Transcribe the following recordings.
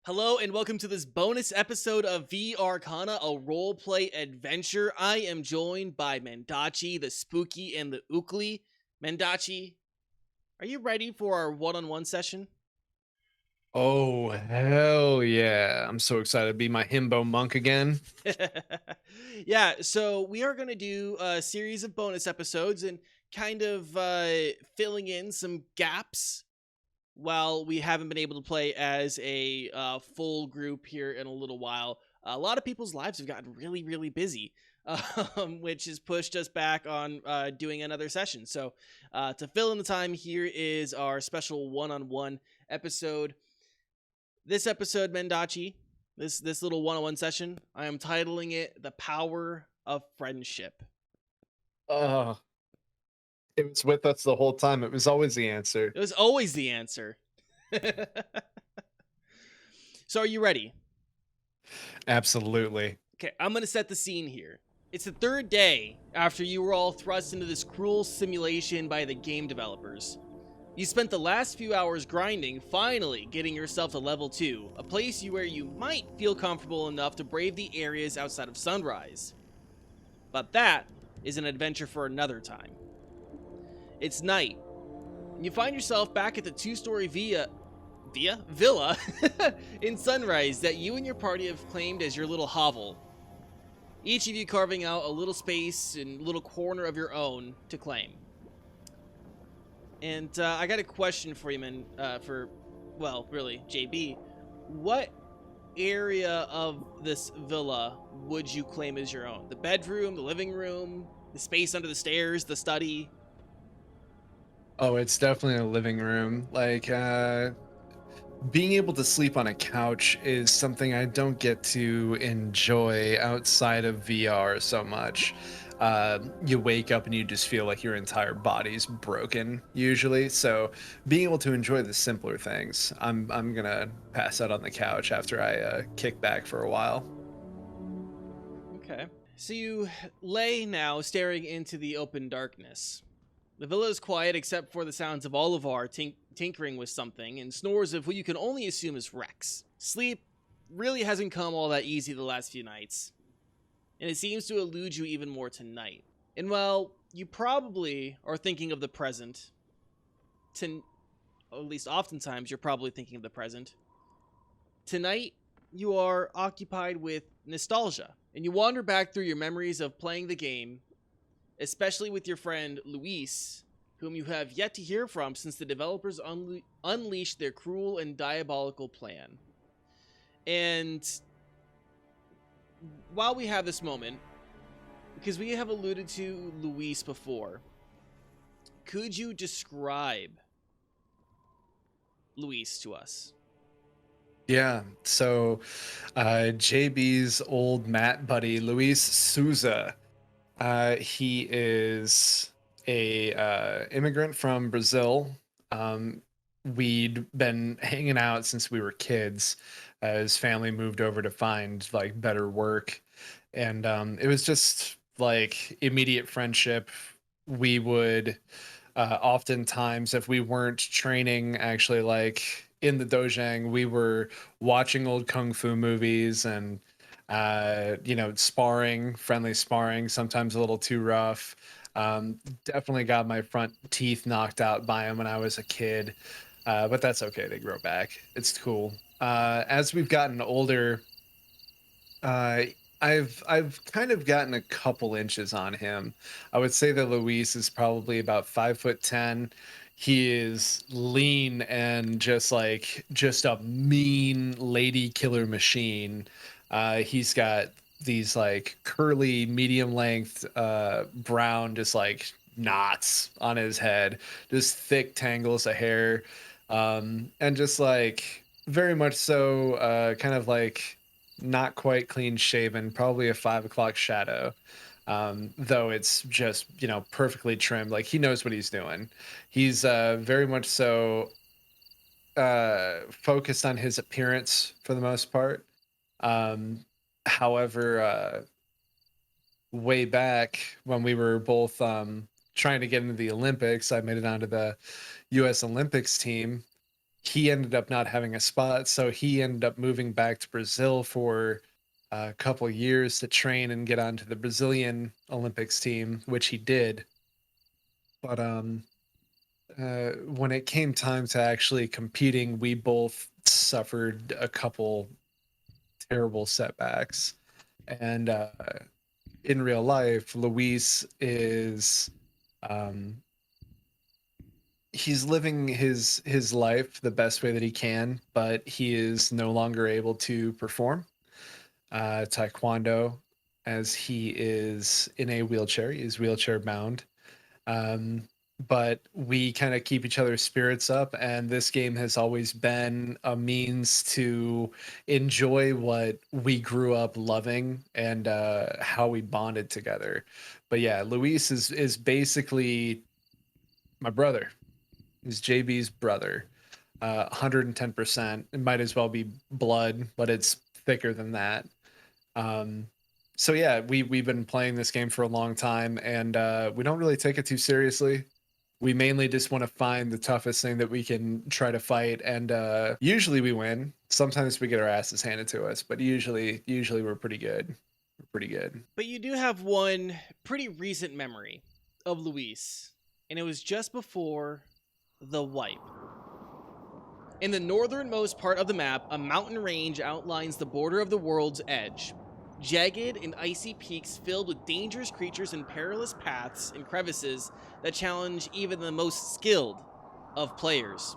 Hello and welcome to this bonus episode of VRCana, a roleplay adventure. I am joined by Mendachi, the Spooky, and the Ookly. Mendachi, are you ready for our one-on-one session? Oh, hell yeah. I'm so excited to be my himbo monk again. Yeah, so we are going to do a series of bonus episodes and kind of filling in some gaps while we haven't been able to play as a full group here in a little while. A lot of people's lives have gotten really, really busy, which has pushed us back on doing another session. So, to fill in the time, here is our special one-on-one episode. This episode, Mendachi, this little one-on-one session, I am titling it "The Power of Friendship." Oh, it was with us the whole time. It was always the answer. It was always the answer. So, are you ready? Absolutely. Okay, I'm gonna set the scene here. It's the third day after you were all thrust into this cruel simulation by the game developers. You spent the last few hours grinding, finally getting yourself to level 2, a place where you might feel comfortable enough to brave the areas outside of Sunrise. But that is an adventure for another time. It's night, and you find yourself back at the two-story villa in Sunrise that you and your party have claimed as your little hovel. Each of you carving out a little space and little corner of your own to claim. And I got a question for you, man. Really, JB. What area of this villa would you claim as your own? The bedroom, the living room, the space under the stairs, the study? Oh, it's definitely a living room. Being able to sleep on a couch is something I don't get to enjoy outside of VR so much. You wake up and you just feel like your entire body's broken usually. So being able to enjoy the simpler things, I'm gonna pass out on the couch after I kick back for a while. Okay. So you lay now staring into the open darkness. The villa is quiet except for the sounds of Olivar tinkering with something and snores of who you can only assume is Rex. Sleep really hasn't come all that easy the last few nights, and it seems to elude you even more tonight. And while you probably are thinking of the present, or at least oftentimes you're probably thinking of the present, tonight you are occupied with nostalgia, and you wander back through your memories of playing the game, especially with your friend Luis, whom you have yet to hear from since the developers unleashed their cruel and diabolical plan. And while we have this moment, because we have alluded to Luis before, could you describe Luis to us? Yeah, so JB's old Matt buddy, Luis Souza, he is a immigrant from Brazil. Um, we'd been hanging out since we were kids. His family moved over to find like better work, and it was just like immediate friendship. We would oftentimes, if we weren't training, actually like in the dojang, we were watching old kung fu movies and sparring, friendly sparring, sometimes a little too rough. Definitely got my front teeth knocked out by him when I was a kid, but that's okay. They grow back. It's cool. As we've gotten older, uh, I've kind of gotten a couple inches on him. I would say that Luis is probably about 5'10". He is lean and just a mean lady killer machine. He's got these like curly, medium length, brown, just like knots on his head, just thick tangles of hair, and just like very much so, kind of like not quite clean shaven, probably a 5 o'clock shadow. Though it's just, perfectly trimmed. Like he knows what he's doing. He's very much so focused on his appearance for the most part. Um, however, way back when we were both trying to get into the Olympics, I made it onto the US Olympics team. he ended up not having a spot, so he ended up moving back to Brazil for a couple years to train and get onto the Brazilian Olympics team, which he did. But when it came time to actually competing, we both suffered a couple terrible setbacks. And in real life, Luis is he's living his life the best way that he can, but he is no longer able to perform taekwondo as he is in a wheelchair. He is wheelchair bound. Um, but we kind of keep each other's spirits up, and this game has always been a means to enjoy what we grew up loving and how we bonded together. But yeah, Luis is basically my brother. He's JB's brother. 110%. It might as well be blood, but it's thicker than that. So yeah, we've been playing this game for a long time, and we don't really take it too seriously. We mainly just want to find the toughest thing that we can try to fight, and usually we win. Sometimes we get our asses handed to us, but usually we're pretty good. We're pretty good. But you do have one pretty recent memory of Luis, and it was just before the wipe. In the northernmost part of the map, a mountain range outlines the border of the world's edge. Jagged and icy peaks filled with dangerous creatures and perilous paths and crevices that challenge even the most skilled of players.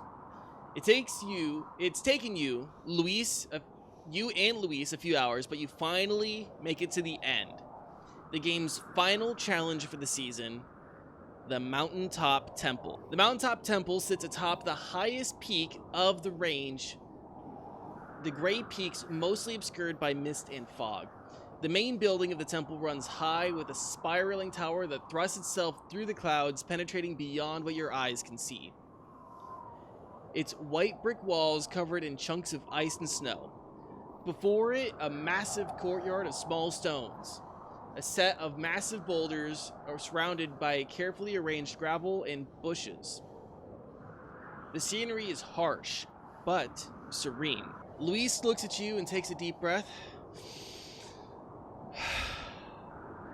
It's taken you, you and Luis, a few hours, but you finally make it to the end. The game's final challenge for the season, the Mountaintop Temple. The Mountaintop Temple sits atop the highest peak of the range, the gray peaks mostly obscured by mist and fog. The main building of the temple runs high with a spiraling tower that thrusts itself through the clouds, penetrating beyond what your eyes can see. Its white brick walls covered in chunks of ice and snow. Before it, a massive courtyard of small stones. A set of massive boulders are surrounded by carefully arranged gravel and bushes. The scenery is harsh, but serene. Luis looks at you and takes a deep breath.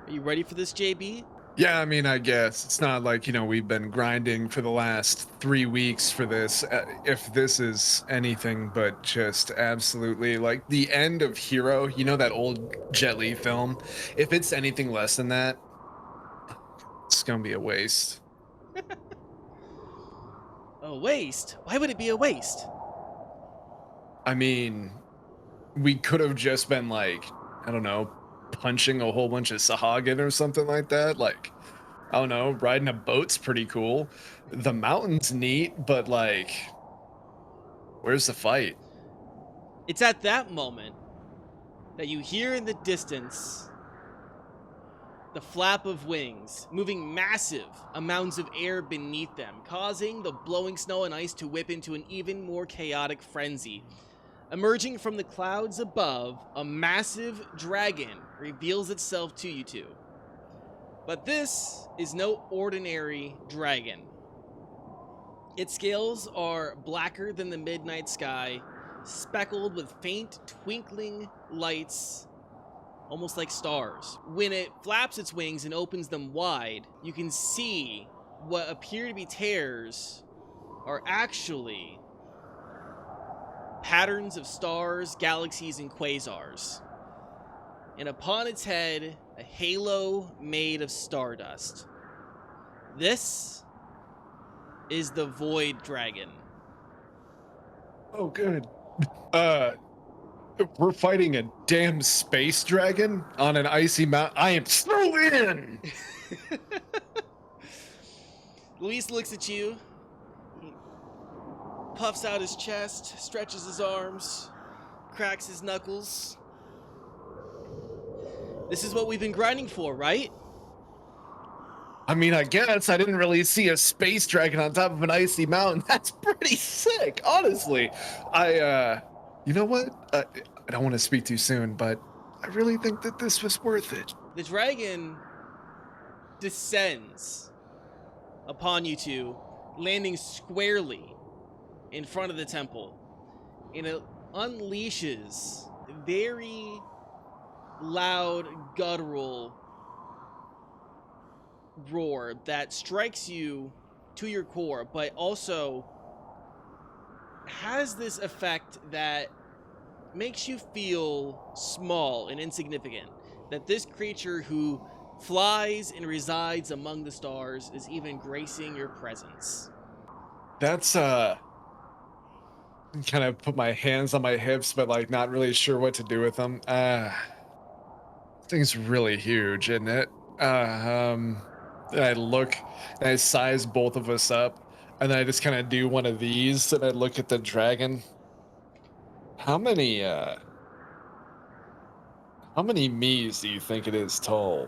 Are you ready for this, JB? Yeah, I mean, I guess it's not like, we've been grinding for the last 3 weeks for this. If this is anything but just absolutely like the end of Hero, that old Jet Li film, if it's anything less than that, it's gonna be a waste. A waste? Why would it be a waste? I mean, we could have just been like, I don't know, punching a whole bunch of Sahagin or something like that. Like, I don't know, riding a boat's pretty cool. The mountain's neat, but like, where's the fight? It's at that moment that you hear in the distance the flap of wings, moving massive amounts of air beneath them, causing the blowing snow and ice to whip into an even more chaotic frenzy. Emerging from the clouds above, a massive dragon reveals itself to you two. But this is no ordinary dragon. Its scales are blacker than the midnight sky, speckled with faint twinkling lights, almost like stars. When it flaps its wings and opens them wide, you can see what appear to be tears are actually patterns of stars, galaxies, and quasars. And upon its head, a halo made of stardust. This is the Void Dragon. Oh, good. We're fighting a damn space dragon on an icy mountain. I am so in! Luis looks at you. He puffs out his chest, stretches his arms, cracks his knuckles. This is what we've been grinding for, right? I mean, I guess I didn't really see a space dragon on top of an icy mountain. That's pretty sick, honestly. You know what? I don't want to speak too soon, but I really think that this was worth it. The dragon descends upon you two, landing squarely in front of the temple, and it unleashes very loud, guttural roar that strikes you to your core, but also has this effect that makes you feel small and insignificant. That this creature who flies and resides among the stars is even gracing your presence. That's kind of put my hands on my hips, but like not really sure what to do with them. Thing's really huge, isn't it? And I look and I size both of us up, and then I just kind of do one of these, and I look at the dragon. How many me's do you think it is tall?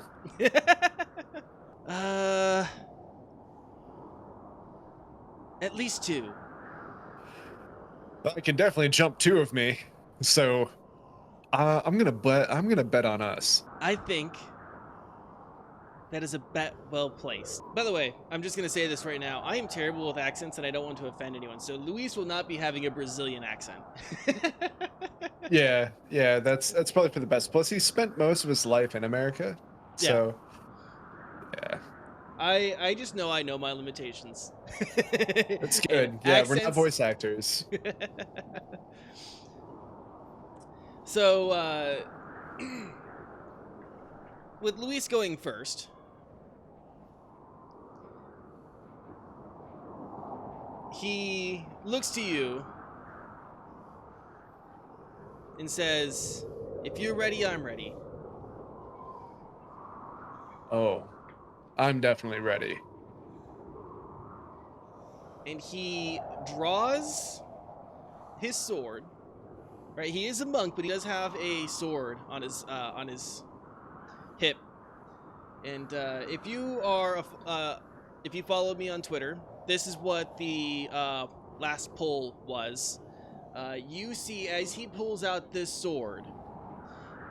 uh, at least 2. I can definitely jump 2 of me. So I'm gonna bet on us. I think that is a bet well placed. By the way, I'm just going to say this right now. I am terrible with accents and I don't want to offend anyone. So Luis will not be having a Brazilian accent. Yeah, that's probably for the best. Plus, he spent most of his life in America, so yeah, I just know I know my limitations. that's good. And Yeah, we're not accents. voice actors. So, with Luis going first, he looks to you and says, "If you're ready, I'm ready." Oh, I'm definitely ready. And he draws his sword. Right, he is a monk, but he does have a sword on his hip. And if you follow me on Twitter, this is what the last poll was. You see, as he pulls out this sword,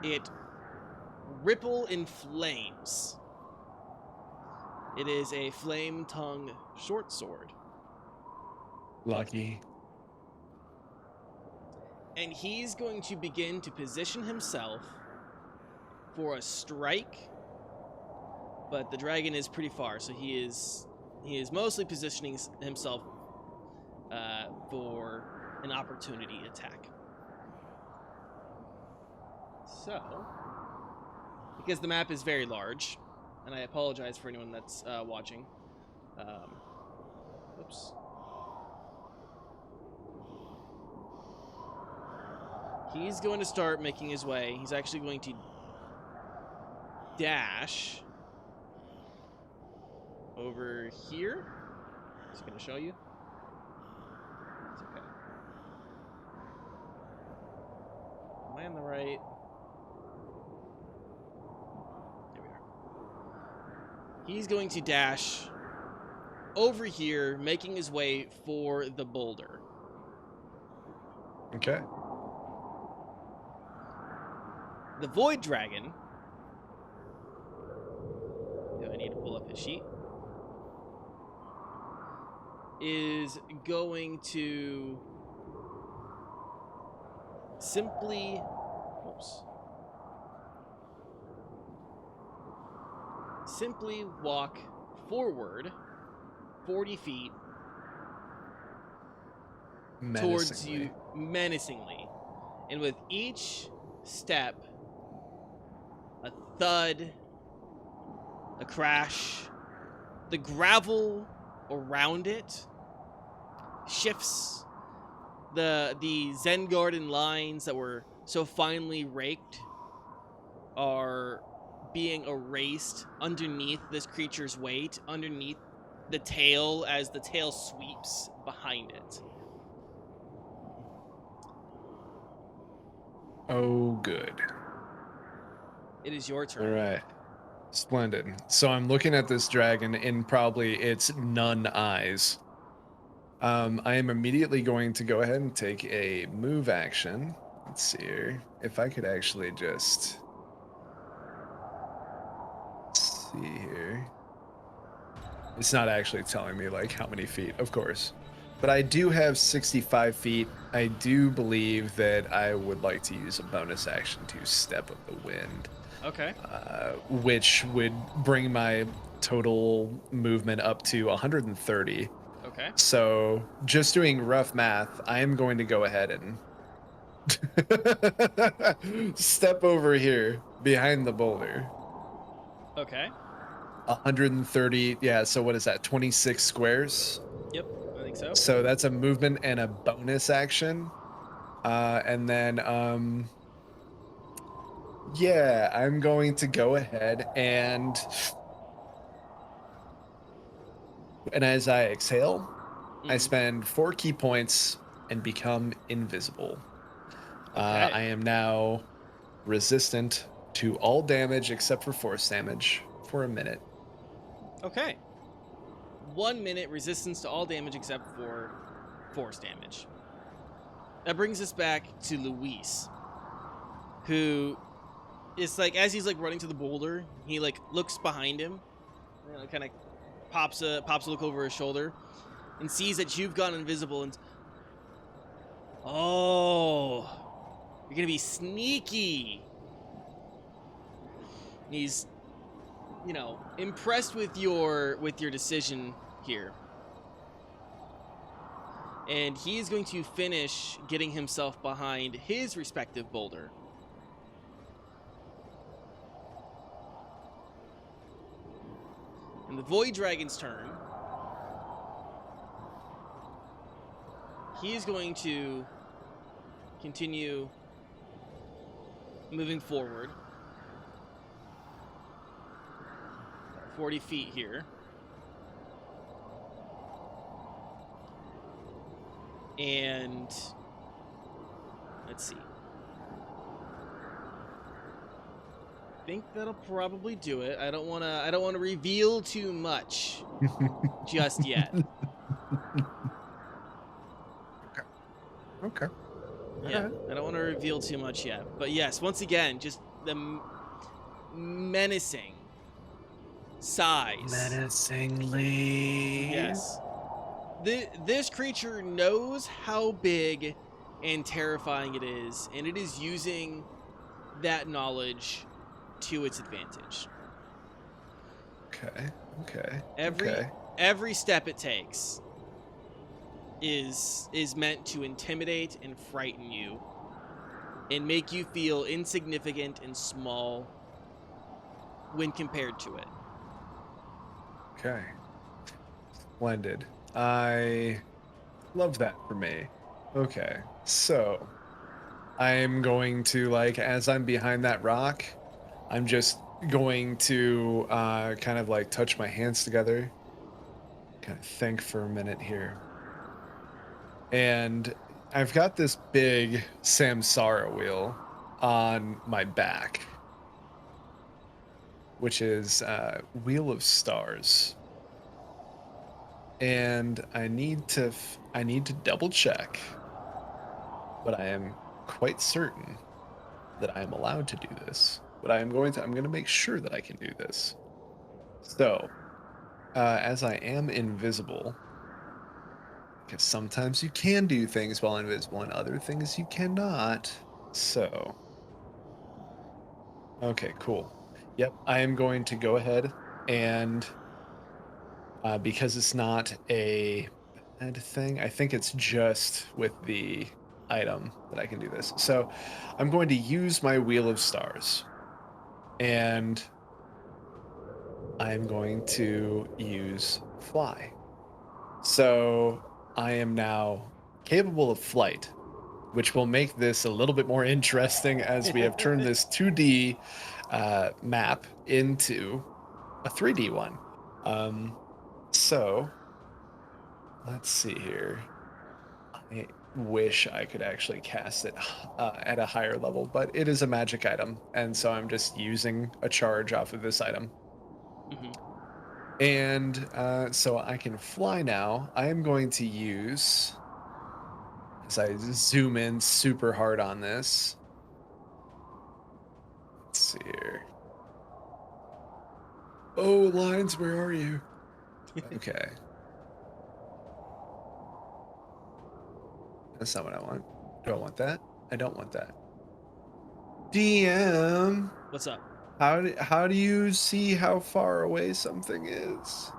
it ripple in flames. It is a flame tongue short sword. Lucky. And he's going to begin to position himself for a strike, but the dragon is pretty far, so he is mostly positioning himself for an opportunity attack. So, because the map is very large, and I apologize for anyone that's watching. Oops. He's going to start making his way. He's actually going to dash over here. Is he going to show you? It's okay. Am I on the right? There we are. He's going to dash over here, making his way for the boulder. Okay. The Void Dragon. Do I need to pull up his sheet? Is going to simply walk forward 40 feet towards you menacingly. And with each step, a thud, a crash, the gravel around it shifts. The Zen Garden lines that were so finely raked are being erased underneath this creature's weight, underneath the tail as the tail sweeps behind it. Oh, good. It is your turn. All right. Splendid. So I'm looking at this dragon in probably its none eyes. I am immediately going to go ahead and take a move action. Let's see here. If I could actually just see here. It's not actually telling me like how many feet, of course. but I do have 65 feet. I do believe that I would like to use a bonus action to Step of the Wind, Okay. which would bring my total movement up to 130. Okay. So, just doing rough math, I am going to go ahead and step over here behind the boulder. Okay. 130. Yeah, so what is that? 26 squares. Yep. I think so. So that's a movement and a bonus action. And then yeah, I'm going to go ahead and as I exhale, I Mhm. spend 4 key points and become invisible. Okay. I am now resistant to all damage except for force damage for a minute. Okay. 1 minute resistance to all damage except for force damage. That brings us back to Luis, who is like, as he's like running to the boulder, he like looks behind him, kind of pops a look over his shoulder, and sees that you've gone invisible. And oh, you're gonna be sneaky. And he's, impressed with your decision here. And he is going to finish getting himself behind his respective boulder. And the Void Dragon's turn. He is going to continue moving forward 40 feet here. And let's see. I think that'll probably do it. I don't want to reveal too much just yet. Okay. Yeah, I don't want to reveal too much yet. But yes, once again, just the menacing size. Menacingly. Yes. This creature knows how big and terrifying it is, and it is using that knowledge to its advantage. Okay. Every step it takes is meant to intimidate and frighten you and make you feel insignificant and small when compared to it. Okay. Splendid. I love that for me. Okay. So I'm going to, like, as I'm behind that rock, I'm just going to kind of like touch my hands together, kind of think for a minute here. And I've got this big Samsara wheel on my back, which is Wheel of Stars. And I need to double check, but I am quite certain that I am allowed to do this. But I'm going to make sure that I can do this. So, as I am invisible, because sometimes you can do things while invisible and other things you cannot. So, okay, cool. Yep, I am going to go ahead and because it's not a bad thing, I think it's just with the item that I can do this. So, I'm going to use my Wheel of Stars, and I'm going to use Fly. So, I am now capable of flight, which will make this a little bit more interesting as we have turned this 2D map into a 3D one. So let's see here. I wish I could actually cast it at a higher level, but it is a magic item, and so I'm just using a charge off of this item. Mm-hmm. And so I can fly now. I am going to use, as I zoom in super hard on this. Let's see here. Oh, lines, where are you? Okay. That's not what I want. Do I want that? I don't want that. DM, What's up? how do you see how far away something is?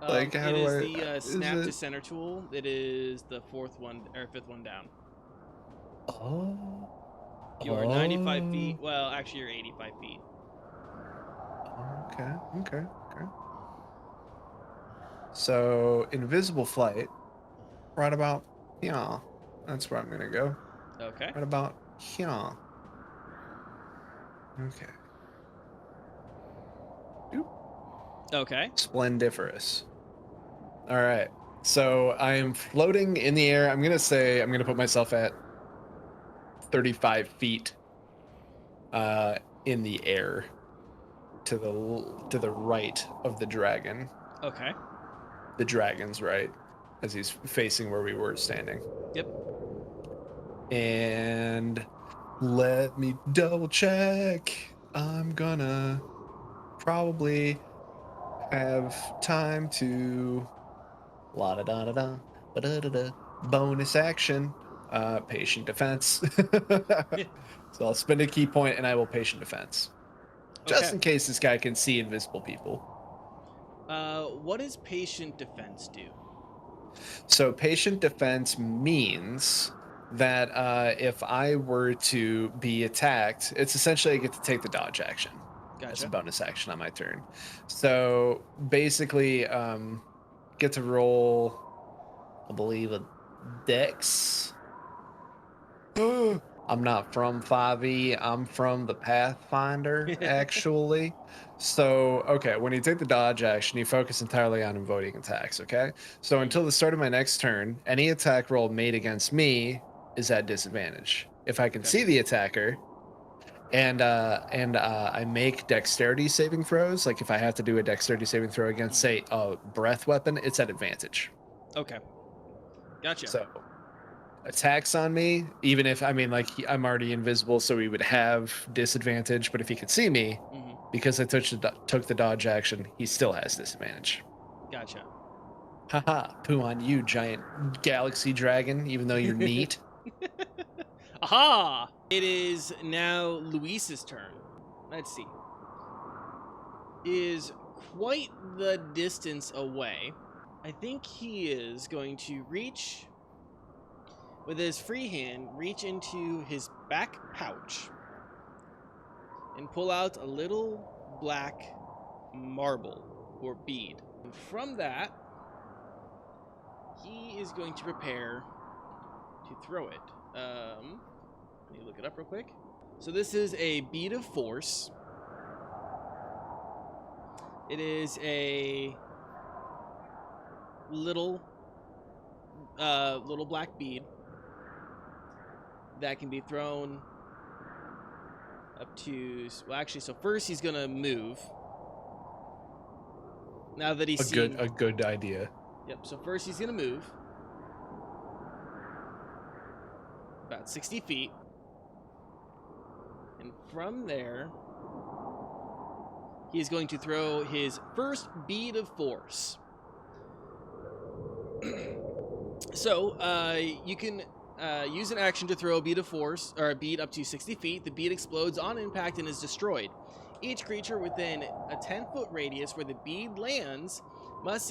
Like, how It do is I? the Is snap to it? center tool. It is the fourth one or fifth one down. Oh, You are 95 oh. feet. Well, actually, you're 85 feet. Okay, okay, okay. So invisible flight, right about here. That's where I'm gonna go. Okay. Right about here. Okay. Oop. Okay. Splendiferous. All right. So I am floating in the air. I'm gonna put myself at 35 feet in the air to the right of the dragon. Okay. The dragon's right, as he's facing where we were standing. Yep. And let me double check. I'm gonna probably have time to la da da da da da da da bonus action. Patient defense. So I'll spend a key point and I will patient defense. Just Okay. in case this guy can see invisible people. What does patient defense do? So patient defense means that if I were to be attacked, it's essentially I get to take the dodge action as a Gotcha. bonus action on my turn. So basically, get to roll, I believe, a dex. I'm not from 5e. I'm from the Pathfinder, actually. So, okay, when you take the dodge action, you focus entirely on avoiding attacks, okay? So until the start of my next turn, any attack roll made against me is at disadvantage. If I can Okay. see the attacker and I make dexterity saving throws, like if I have to do a dexterity saving throw against, say, a breath weapon, it's at advantage. Okay. Gotcha. So attacks on me, even if I'm already invisible, so he would have disadvantage. But if he could see me, Hmm. because I took the dodge action, he still has disadvantage. Gotcha. Haha, poo on you, giant galaxy dragon. Even though you're neat. Aha! It is now Luis's turn. Let's see. Is quite the distance away. I think he is going to reach with his free hand, reach into his back pouch and pull out a little black marble or bead. And from that, he is going to prepare to throw it. Let me look it up real quick. So this is a bead of force. It is a little black bead that can be thrown up to, well, actually, so first he's gonna move. Now that he's seen, A good idea. yep. So first he's gonna move about 60 feet, and from there he is going to throw his first bead of force. So you can use an action to throw a bead of force, or a bead up to 60 feet. The bead explodes on impact and is destroyed. Each creature within a 10-foot radius where the bead lands must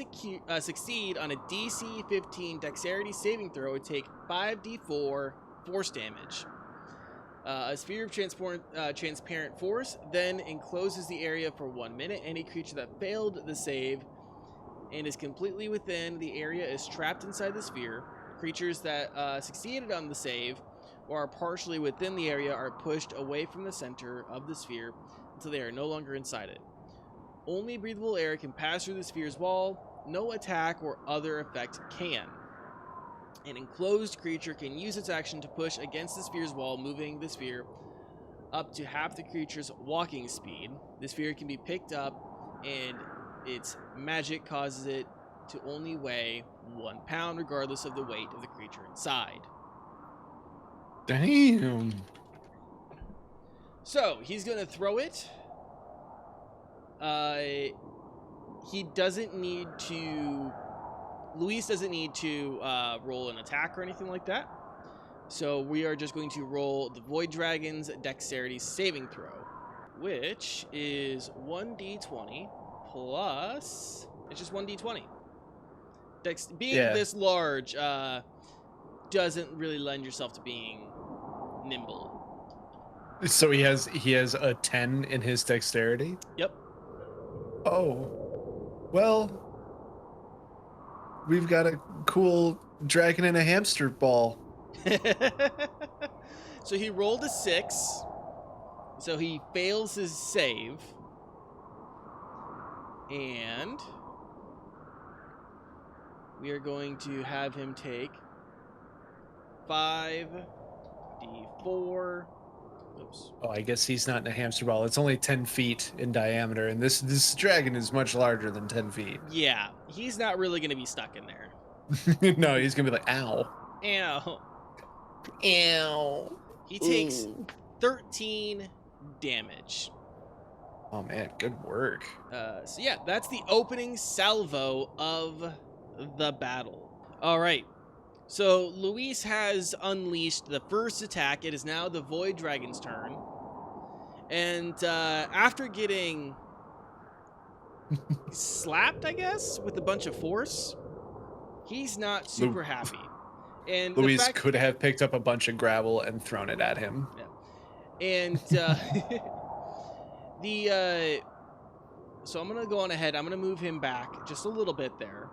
succeed on a DC 15 dexterity saving throw and take 5d4 force damage. A sphere of transparent force then encloses the area for 1 minute. Any creature that failed the save and is completely within the area is trapped inside the sphere. Creatures that succeeded on the save or are partially within the area are pushed away from the center of the sphere until they are no longer inside it. Only breathable air can pass through the sphere's wall. No attack or other effect can. An enclosed creature can use its action to push against the sphere's wall, moving the sphere up to half the creature's walking speed. The sphere can be picked up, and its magic causes it to only weigh 1 pound, regardless of the weight of the creature inside. Damn. So he's gonna throw it. He doesn't need to. Luis doesn't need to roll an attack or anything like that. So we are just going to roll the Void Dragon's Dexterity saving throw, which is 1d20 plus... It's just 1d20. Being Yeah. this large doesn't really lend yourself to being nimble. So he has a 10 in his dexterity? Yep. Oh. Well, we've got a cool dragon in a hamster ball. So he rolled a 6. So he fails his save. And we are going to have him take 5d4. Oops. Oh, I guess he's not in a hamster ball. It's only 10 feet in diameter, and this dragon is much larger than 10 feet. Yeah, he's not really going to be stuck in there. No, he's going to be like, ow. Ow. Ow. He takes 13 damage. Oh, man, good work. So yeah, that's the opening salvo of the battle. All right. So Luis has unleashed the first attack. It is now the Void Dragon's turn. And after getting slapped, I guess, with a bunch of force, he's not super happy. And Luis could have picked up a bunch of gravel and thrown it at him. Yeah. And so I'm going to go on ahead. I'm going to move him back just a little bit there.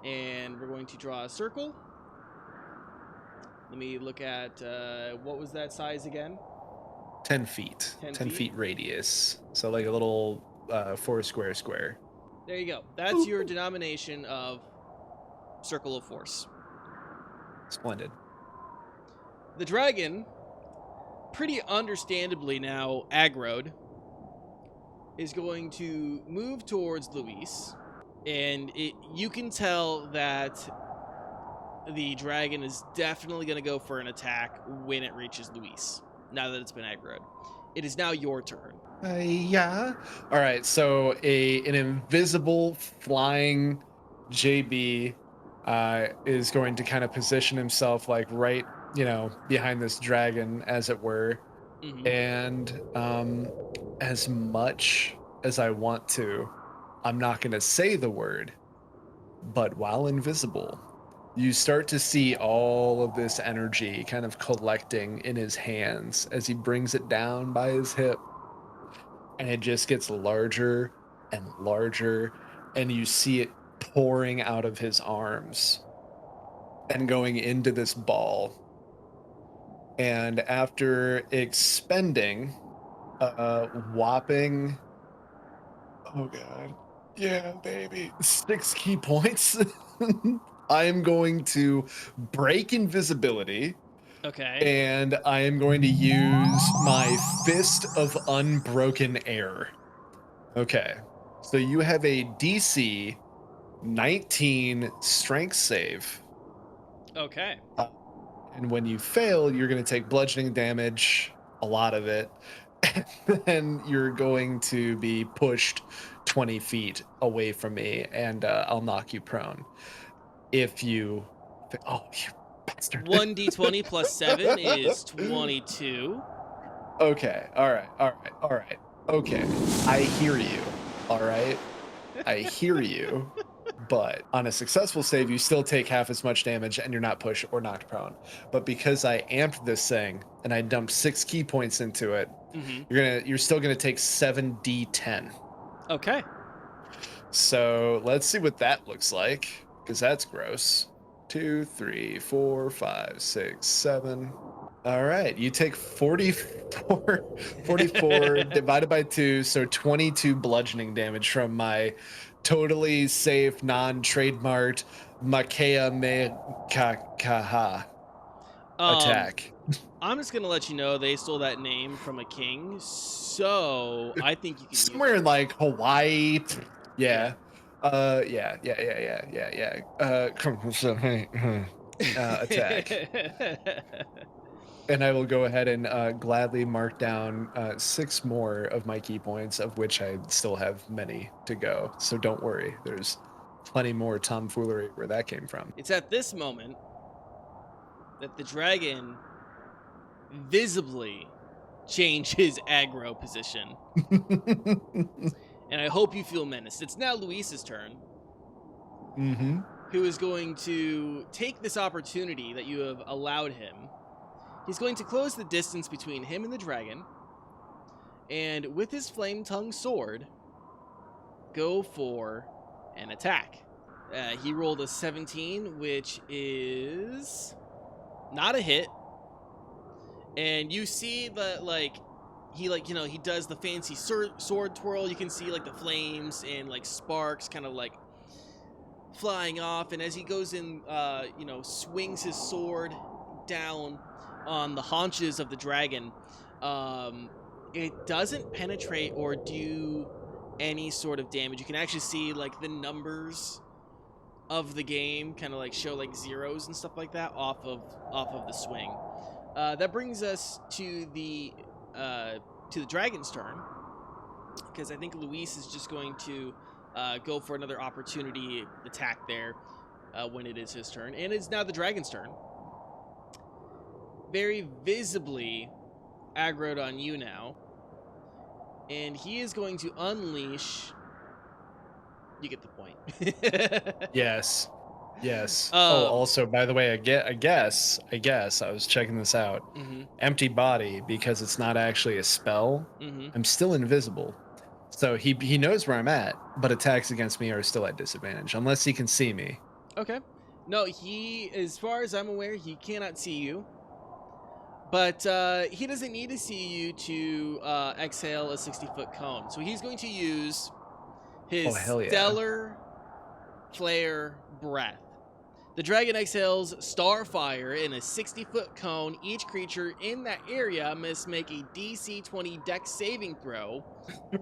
And we're going to draw a circle. Let me look at, what was that size again? 10 feet. 10 feet radius. So like a little 4 square. There you go. That's your denomination of circle of force. Splendid. The dragon, pretty understandably now aggroed, is going to move towards Luis. And you can tell that the dragon is definitely going to go for an attack when it reaches Luis, now that it's been aggroed. It is now your turn. Yeah. All right. So an invisible flying JB is going to kind of position himself like right, behind this dragon, as it were. Mm-hmm. And as much as I want to, I'm not going to say the word, but while invisible, you start to see all of this energy kind of collecting in his hands as he brings it down by his hip. And it just gets larger and larger, and you see it pouring out of his arms and going into this ball. And after expending a whopping, oh god, yeah, baby, 6 key points, I am going to break invisibility. Okay. And I am going to use my Fist of Unbroken Air. Okay. So you have a DC 19 strength save. Okay. And when you fail, you're going to take bludgeoning damage, a lot of it. And then you're going to be pushed 20 feet away from me, and I'll knock you prone. If you... Oh, you bastard. 1d20 plus 7 is 22. Okay. All right. Okay. I hear you. All right. I hear you. But on a successful save, you still take half as much damage and you're not pushed or knocked prone. But because I amped this thing and I dumped 6 key points into it, you're still gonna take 7d10. Okay. So let's see what that looks like, because that's gross. 2, 3, 4, 5, 6, 7. All right, you take 44 divided by 2, so 22 bludgeoning damage from my totally safe, non-trademarked Makea Mekakaha attack. I'm just gonna let you know they stole that name from a king, so I think you can somewhere in like Hawaii. Yeah. Attack. And I will go ahead and gladly mark down 6 more of my key points, of which I still have many to go. So don't worry, there's plenty more tomfoolery where that came from. It's at this moment that the dragon visibly changed his aggro position. And I hope you feel menaced. It's now Luis's turn. Mm-hmm. Who is going to take this opportunity that you have allowed him. He's going to close the distance between him and the dragon. And with his flame-tongued sword, go for an attack. He rolled a 17, which is not a hit. And you see that, he does the fancy sword twirl. You can see, the flames and, sparks kind of, flying off. And as he goes in, swings his sword down on the haunches of the dragon, it doesn't penetrate or do any sort of damage. You can actually see, the numbers of the game kind of, show, zeros and stuff like that off of the swing. That brings us to the dragon's turn, because I think Luis is just going to go for another opportunity attack there when it is his turn. And it's now the dragon's turn. Very visibly aggroed on you now. And he is going to unleash... You get the point. Yes. Also, by the way, I guess I was checking this out. Mm-hmm. Empty body, because it's not actually a spell. Mm-hmm. I'm still invisible. So he knows where I'm at, but attacks against me are still at disadvantage unless he can see me. Okay. No, he, as far as I'm aware, he cannot see you. But he doesn't need to see you to exhale a 60-foot cone. So he's going to use his stellar flare breath. The dragon exhales starfire in a 60-foot cone. Each creature in that area must make a DC 20 Dex saving throw.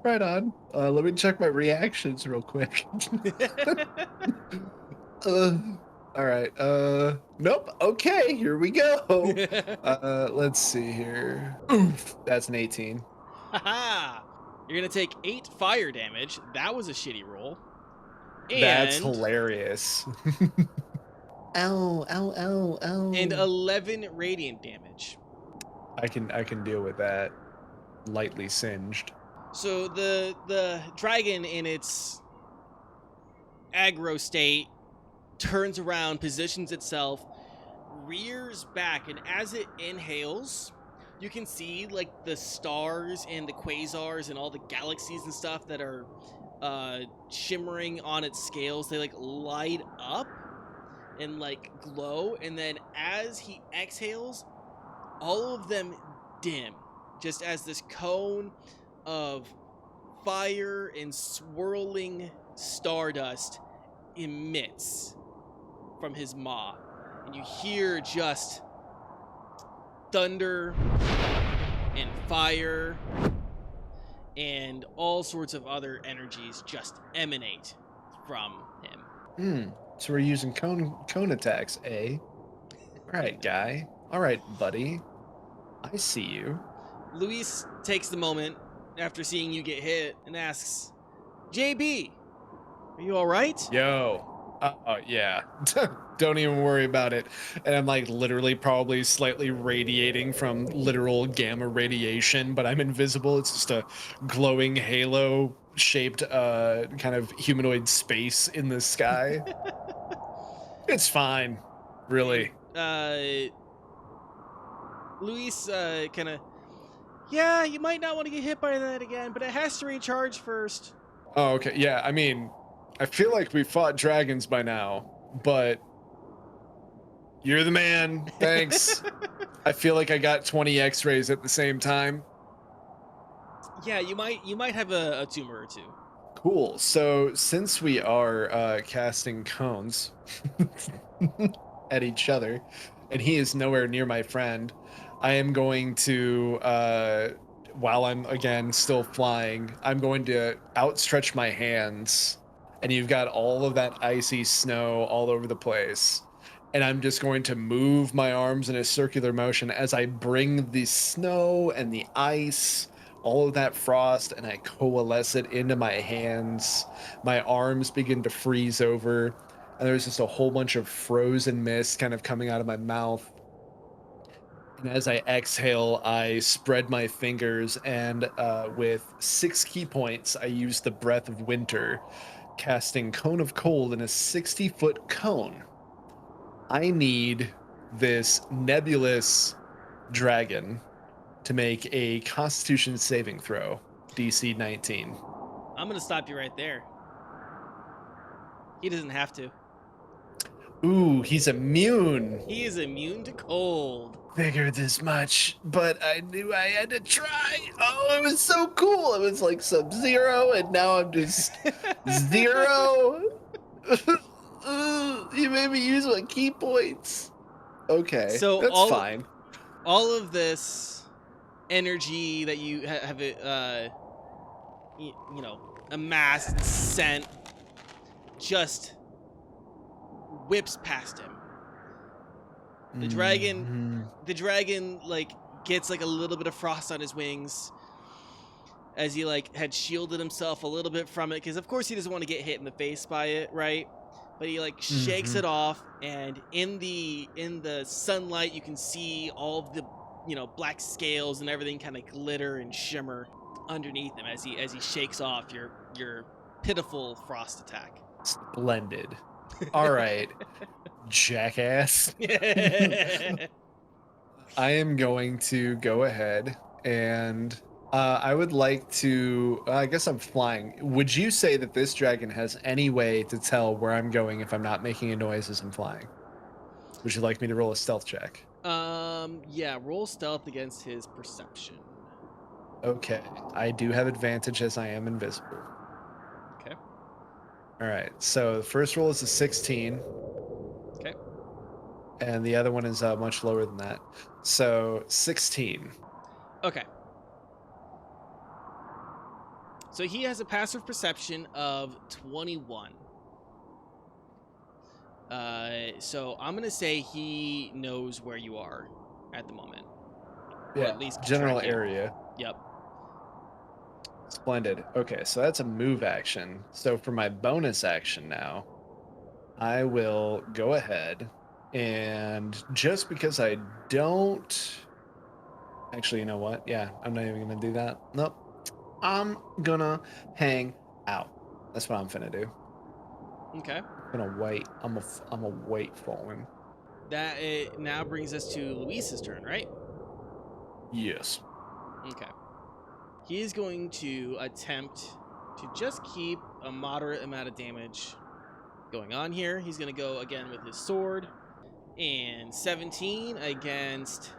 Right on. Let me check my reactions real quick. All right. Nope. Okay, here we go. Let's see here. Oof, that's an 18. Haha. You're going to take 8 fire damage. That was a shitty roll. And that's hilarious. Ow, ow, ow, ow. And 11 radiant damage. I can deal with that. Lightly singed. So the dragon in its aggro state turns around, positions itself, rears back, and as it inhales, you can see the stars and the quasars and all the galaxies and stuff that are shimmering on its scales. They light up and glow, and then as he exhales, all of them dim, just as this cone of fire and swirling stardust emits from his maw, and you hear just thunder and fire and all sorts of other energies just emanate from him. So we're using cone attacks, eh? All right, guy. All right, buddy. I see you. Luis takes the moment after seeing you get hit and asks, JB, are you all right? Yo. Yeah. Don't even worry about it. And I'm literally probably slightly radiating from literal gamma radiation, but I'm invisible. It's just a glowing halo shaped kind of humanoid space in the sky. It's fine. Really. Luis kind of, yeah, you might not want to get hit by that again, but it has to recharge first. Oh, okay. Yeah, I mean, I feel like we fought dragons by now, but you're the man. Thanks. I feel like I got 20 x-rays at the same time. Yeah, you might have a tumor or two. Cool. So since we are casting cones at each other, and he is nowhere near my friend, I am going to, while I'm again still flying, I'm going to outstretch my hands, and you've got all of that icy snow all over the place. And I'm just going to move my arms in a circular motion as I bring the snow and the ice, all of that frost, and I coalesce it into my hands. My arms begin to freeze over, and there's just a whole bunch of frozen mist kind of coming out of my mouth. And as I exhale, I spread my fingers, and with 6 key points, I use the Breath of Winter, casting Cone of Cold in a 60-foot cone. I need this nebulous dragon to make a Constitution saving throw, DC 19. I'm gonna stop you right there. He doesn't have to. Ooh, he's immune. He is immune to cold. Figured as much, but I knew I had to try. Oh, it was so cool. It was like Sub-Zero, and now I'm just zero. You made me use my key points. Okay, So that's fine. All of this energy that you have, you know, amassed, sent, just whips past him. The dragon like gets like a little bit of frost on his wings as he like had shielded himself a little bit from it, because of course he doesn't want to get hit in the face by it, right? But he like shakes it off, and in the sunlight you can see all of the, you know, black scales and everything kind of glitter and shimmer underneath him as he shakes off your pitiful frost attack. Splendid. All right, jackass. I am going to go ahead and I would like to, I guess I'm flying. Would you say that this dragon has any way to tell where I'm going if I'm not making a noise as I'm flying? Would you like me to roll a stealth check? Yeah, roll stealth against his perception. Okay, I do have advantage as I am invisible. Okay. All right, so the first roll is a 16. Okay. And the other one is much lower than that. So 16. Okay. So he has a passive perception of 21. So I'm gonna say he knows where you are at the moment. Yeah, or at least general track you. area. Yep. Splendid. Okay, so that's a move action. So for my bonus action now, I will go ahead and just because I don't actually, you know what? Yeah, I'm not even gonna do that. Nope. I'm gonna hang out. That's what I'm finna do. Okay. I'm gonna wait. I'm a wait for him. That now brings us to Luis's turn, right? Yes. Okay. He is going to attempt to just keep a moderate amount of damage going on here. He's going to go again with his sword. And 17 against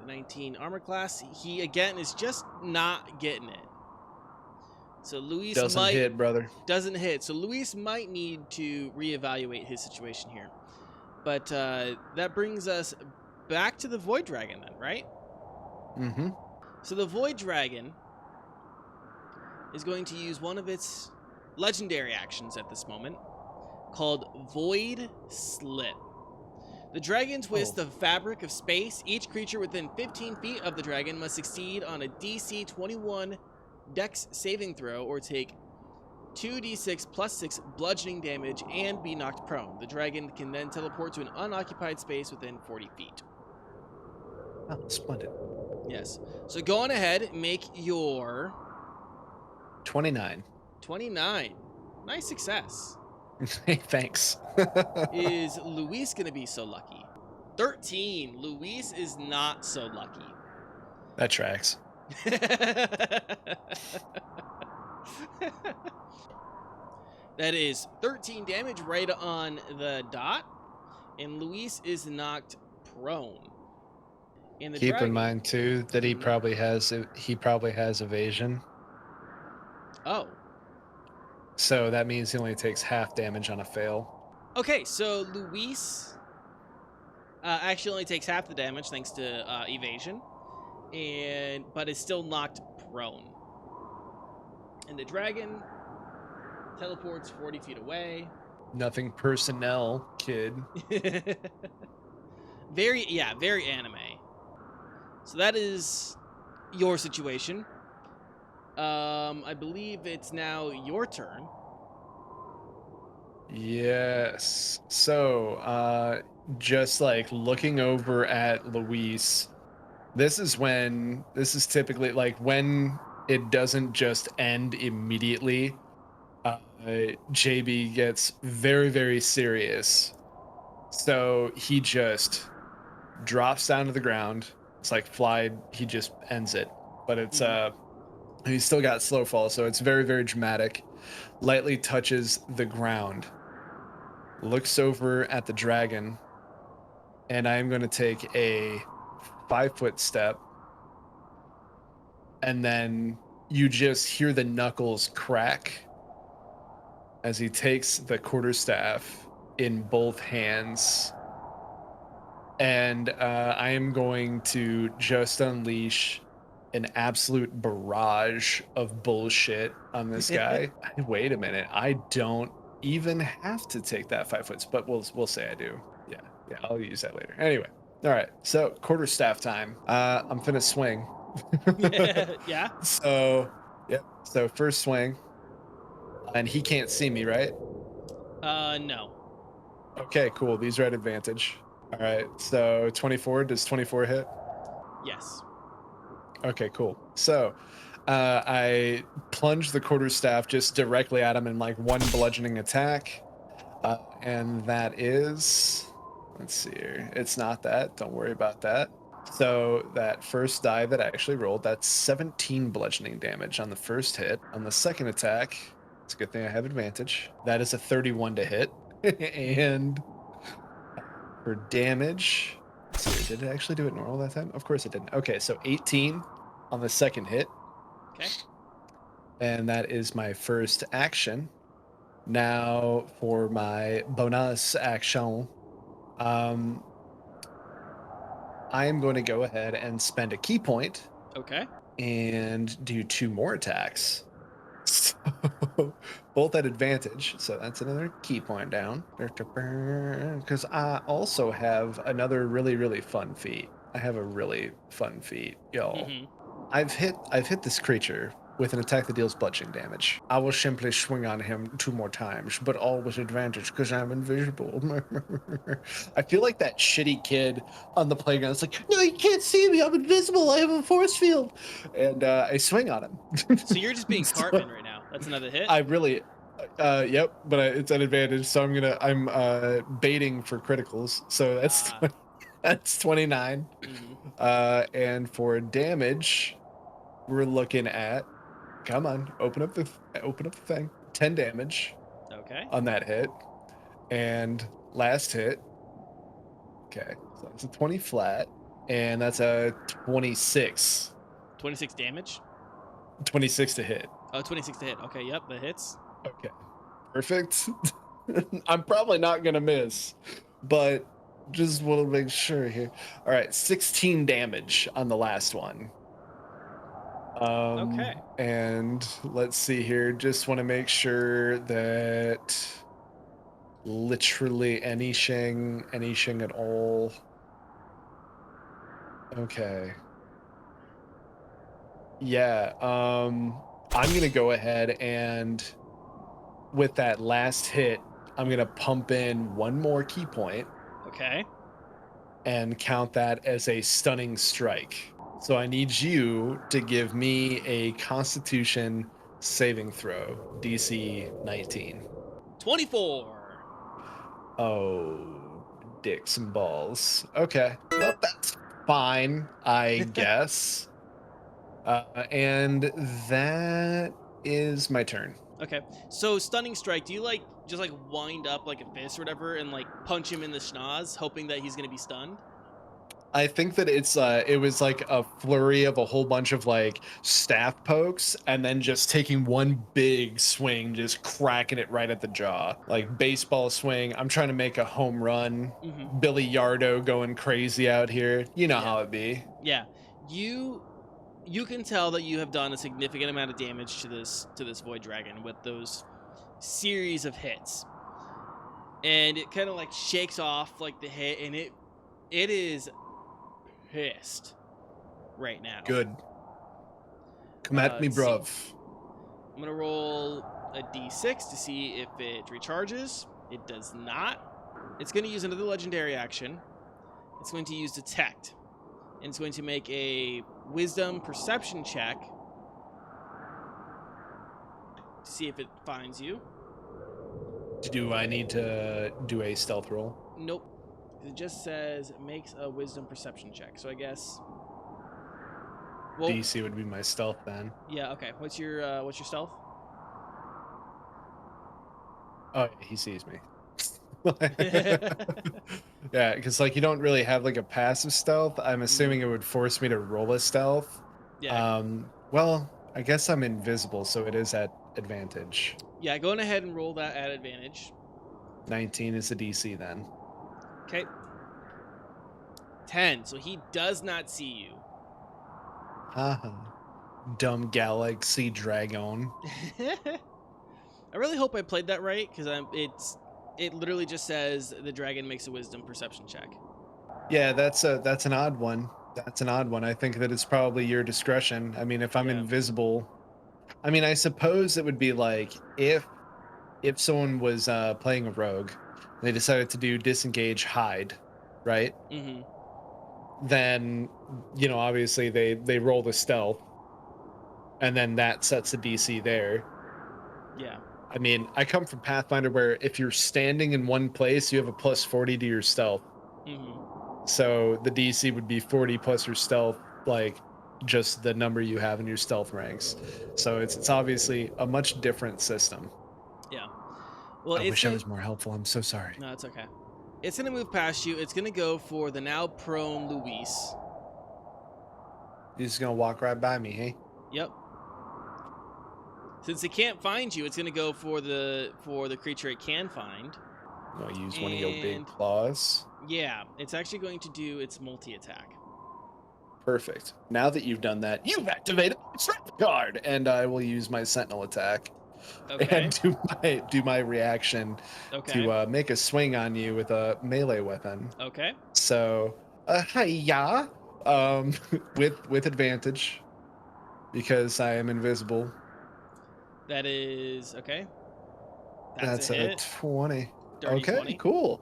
the 19 armor class. He again is just not getting it. So Luis Doesn't hit, brother. Doesn't hit. So Luis might need to reevaluate his situation here. But that brings us back to the Void Dragon then, right? Mm-hmm. So the Void Dragon is going to use one of its legendary actions at this moment called Void Slit. The dragon twists the fabric of space. Each creature within 15 feet of the dragon must succeed on a DC 21 Dex saving throw or take 2d6 plus 6 bludgeoning damage and be knocked prone. The dragon can then teleport to an unoccupied space within 40 feet. Oh, splendid. Yes. So go on ahead, make your 29. 29. Nice success. Hey, thanks. Is Luis going to be so lucky? 13. Luis is not so lucky. That tracks. That is 13 damage right on the dot, and Luis is knocked prone. And the Keep dragon, in mind too that he probably has evasion. Oh. So that means he only takes half damage on a fail. Okay, so Luis actually only takes half the damage thanks to evasion, but is still knocked prone. And the dragon teleports 40 feet away. Nothing personnel, kid. Very anime. So that is your situation. I believe it's now your turn. Yes. So, just like looking over at Luis, This is typically like when it doesn't just end immediately. JB gets very, very serious. So he just drops down to the ground. It's like fly. He just ends it, but it's he's still got slow fall, so it's very, very dramatic. Lightly touches the ground, looks over at the dragon, and I am going to take a 5-foot step, and then you just hear the knuckles crack as he takes the quarterstaff in both hands. And I am going to just unleash an absolute barrage of bullshit on this guy. Wait a minute. I don't even have to take that 5 foot, but we'll say I do. Yeah, I'll use that later. Anyway, all right. So quarterstaff time. I'm finna swing. Yeah. So yeah. So first swing, and he can't see me, right? No. Okay, cool. These are at advantage. All right. So 24. Does 24 hit? Yes. Okay, cool. So I plunge the quarterstaff just directly at him in like one bludgeoning attack. And that is, let's see here. It's not that. Don't worry about that. So that first die that I actually rolled, that's 17 bludgeoning damage on the first hit. On the second attack, it's a good thing I have advantage. That is a 31 to hit. And for damage, let's see here, did it actually do it normal that time? Of course it didn't. Okay, so 18 on the second hit. Okay. And that is my first action. Now for my bonus action, I am going to go ahead and spend a key point. Okay. And do 2 more attacks. So both at advantage. So that's another key point down. Because I also have another really, really fun feat. I have a really fun feat, y'all. I've hit this creature with an attack that deals bludgeoning damage. I will simply swing on him 2 more times, but all with advantage because I'm invisible. I feel like that shitty kid on the playground. It's like, no, you can't see me. I'm invisible. I have a force field. And I swing on him. So you're just being Cartman right now. That's another hit. I really, yep, but it's an advantage. So I'm baiting for criticals. So that's 29. And for damage, we're looking at, come on, open up the thing. 10 damage. Okay. On that hit. And last hit. Okay. So it's a 20 flat. And that's a 26. 26 damage? 26 to hit. Oh, 26 to hit. Okay, yep, that hits. Okay. Perfect. I'm probably not going to miss, but just want to make sure here. All right. 16 damage on the last one. Okay. And let's see here. Just want to make sure that literally anything at all. Okay. Yeah. I'm going to go ahead and with that last hit, I'm going to pump in 1 more key point. Okay. And count that as a stunning strike. So I need you to give me a Constitution saving throw, DC 19. 24. Oh, dicks and balls. Okay, well, that's fine, I guess. And that is my turn. Okay, so stunning strike. Do you just wind up like a fist or whatever and punch him in the schnoz, hoping that he's gonna be stunned? I think that it was like a flurry of a whole bunch of staff pokes and then just taking one big swing, just cracking it right at the jaw. Like baseball swing. I'm trying to make a home run. Billy Yardo going crazy out here. You know how it be. Yeah. You can tell that you have done a significant amount of damage to this void dragon with those series of hits. And it kind of shakes off the hit, and it is pissed right now. Good. Come at me, bruv. I'm gonna roll a d6 to see if it recharges. It does not. It's gonna use another legendary action. It's going to use Detect. and it's going to make a wisdom perception check to see if it finds you. Do I need to do a stealth roll? Nope. It just says makes a wisdom perception check. So I guess. Well, DC would be my stealth then. yeah. Okay. What's your stealth? Oh, he sees me. Yeah, because like you don't really have like a passive stealth. I'm assuming it would force me to roll a stealth. Yeah. Well, I guess I'm invisible, so it is at advantage. Yeah. Go on ahead and roll that at advantage. 19 is the DC then. Okay. 10. So he does not see you. Haha. Dumb galaxy dragon. I really hope I played that right because it literally just says the dragon makes a wisdom perception check. Yeah, that's an odd one. That's an odd one. I think that it's probably your discretion. I mean, if I'm invisible, I mean, I suppose it would be like if someone was playing a rogue, and they decided to do disengage hide, right? Mm-hmm. Then, you know, obviously they roll the stealth, and then that sets the DC there. Yeah. I mean, I come from Pathfinder where if you're standing in one place, you have a plus 40 to your stealth. Mm-hmm. So the DC would be 40 plus your stealth, like just the number you have in your stealth ranks. So it's obviously a much different system. Yeah. Well, I wish I was more helpful. I'm so sorry. No, it's okay. It's going to move past you. It's going to go for the now prone Luis. You're just going to walk right by me, hey? Yep. Since it can't find you, it's going to go for the creature it can find. I'll use one of your big claws. Yeah, it's actually going to do its multi-attack. Perfect. Now that you've done that, you've activated my trap card, and I will use my sentinel attack. Okay. And do my reaction to make a swing on you with a melee weapon. Okay. So, hiya, with advantage because I am invisible. That is okay. That's a 20. Dirty okay, 20. Cool.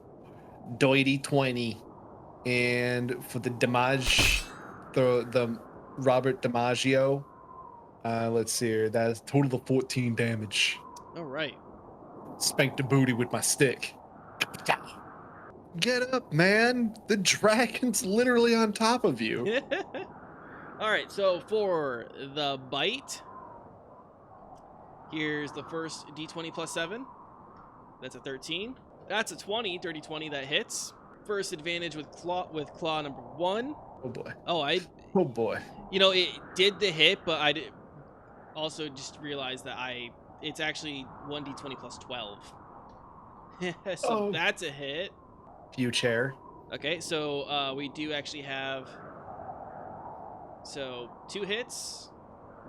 Dirty 20, and for the damage, the Robert DiMaggio. Let's see here. That's a total of 14 damage. All right. Spanked the booty with my stick. Get up, man. The dragon's literally on top of you. All right. So for the bite, here's the first D20 plus 7. That's a 13. That's a 20. Dirty 20 that hits. First advantage with claw number 1. Oh boy. Oh boy. You know, it did the hit, but I did also just realized that it's actually 1d20 plus 12. So that's a hit. Few chair. Okay, so we do actually have 2 hits,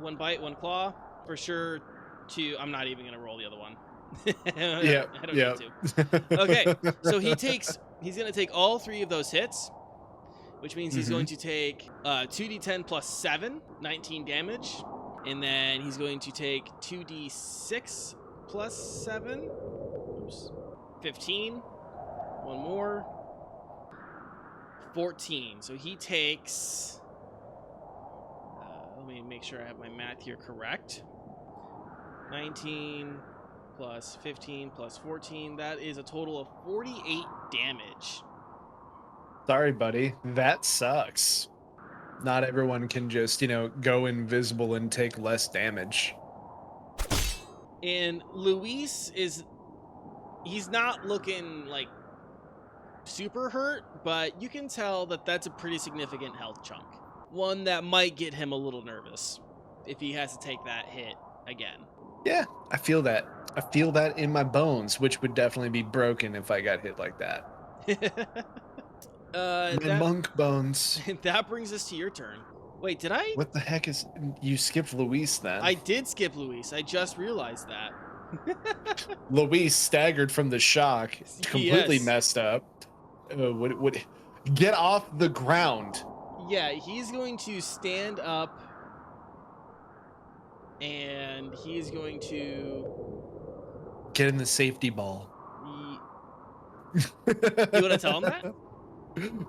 1 bite, 1 claw. For sure, 2. I'm not even going to roll the other one. Yeah. I don't need to. Okay, so he's going to take all 3 of those hits, which means he's going to take 2d10 plus 7, 19 damage. And then he's going to take 2d6 plus 7. Oops. 15. 1 more. 14. So he takes... let me make sure I have my math here correct. 19 plus 15 plus 14. That is a total of 48 damage. Sorry, buddy. That sucks. Not everyone can just, go invisible and take less damage. And Luis he's not looking like super hurt, but you can tell that that's a pretty significant health chunk. One that might get him a little nervous if he has to take that hit again. Yeah, I feel that. I feel that in my bones, which would definitely be broken if I got hit like that. My monk bones. That brings us to your turn. Wait, did I? What the heck is... You skipped Luis then. I did skip Luis. I just realized that. Luis staggered from the shock, completely messed up. Get off the ground. Yeah, he's going to stand up, and he's going to... Get in the safety ball. You want to tell him that?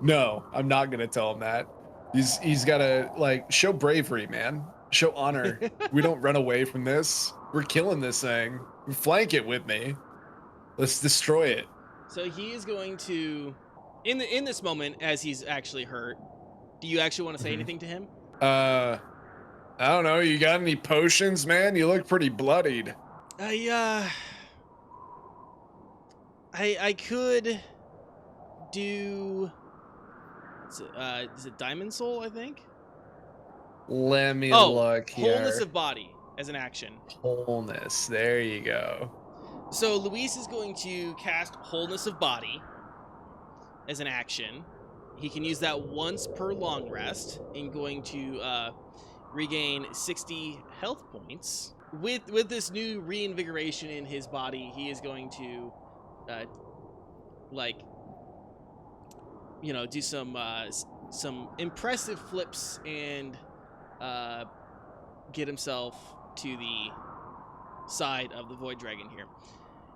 No, I'm not going to tell him that. He's got to like show bravery, man. Show honor. We don't run away from this. We're killing this thing. Flank it with me. Let's destroy it. So he is going to, in this moment, as he's actually hurt. Do you actually want to say anything to him? I don't know. You got any potions, man? You look pretty bloodied. I could do. Is it Diamond Soul? I think. Let me look here. Wholeness of body as an action. Wholeness. There you go. So Luis is going to cast Wholeness of Body as an action. He can use that once per long rest and going to regain 60 health points. With this new reinvigoration in his body, he is going to do some impressive flips and get himself to the side of the Void Dragon here.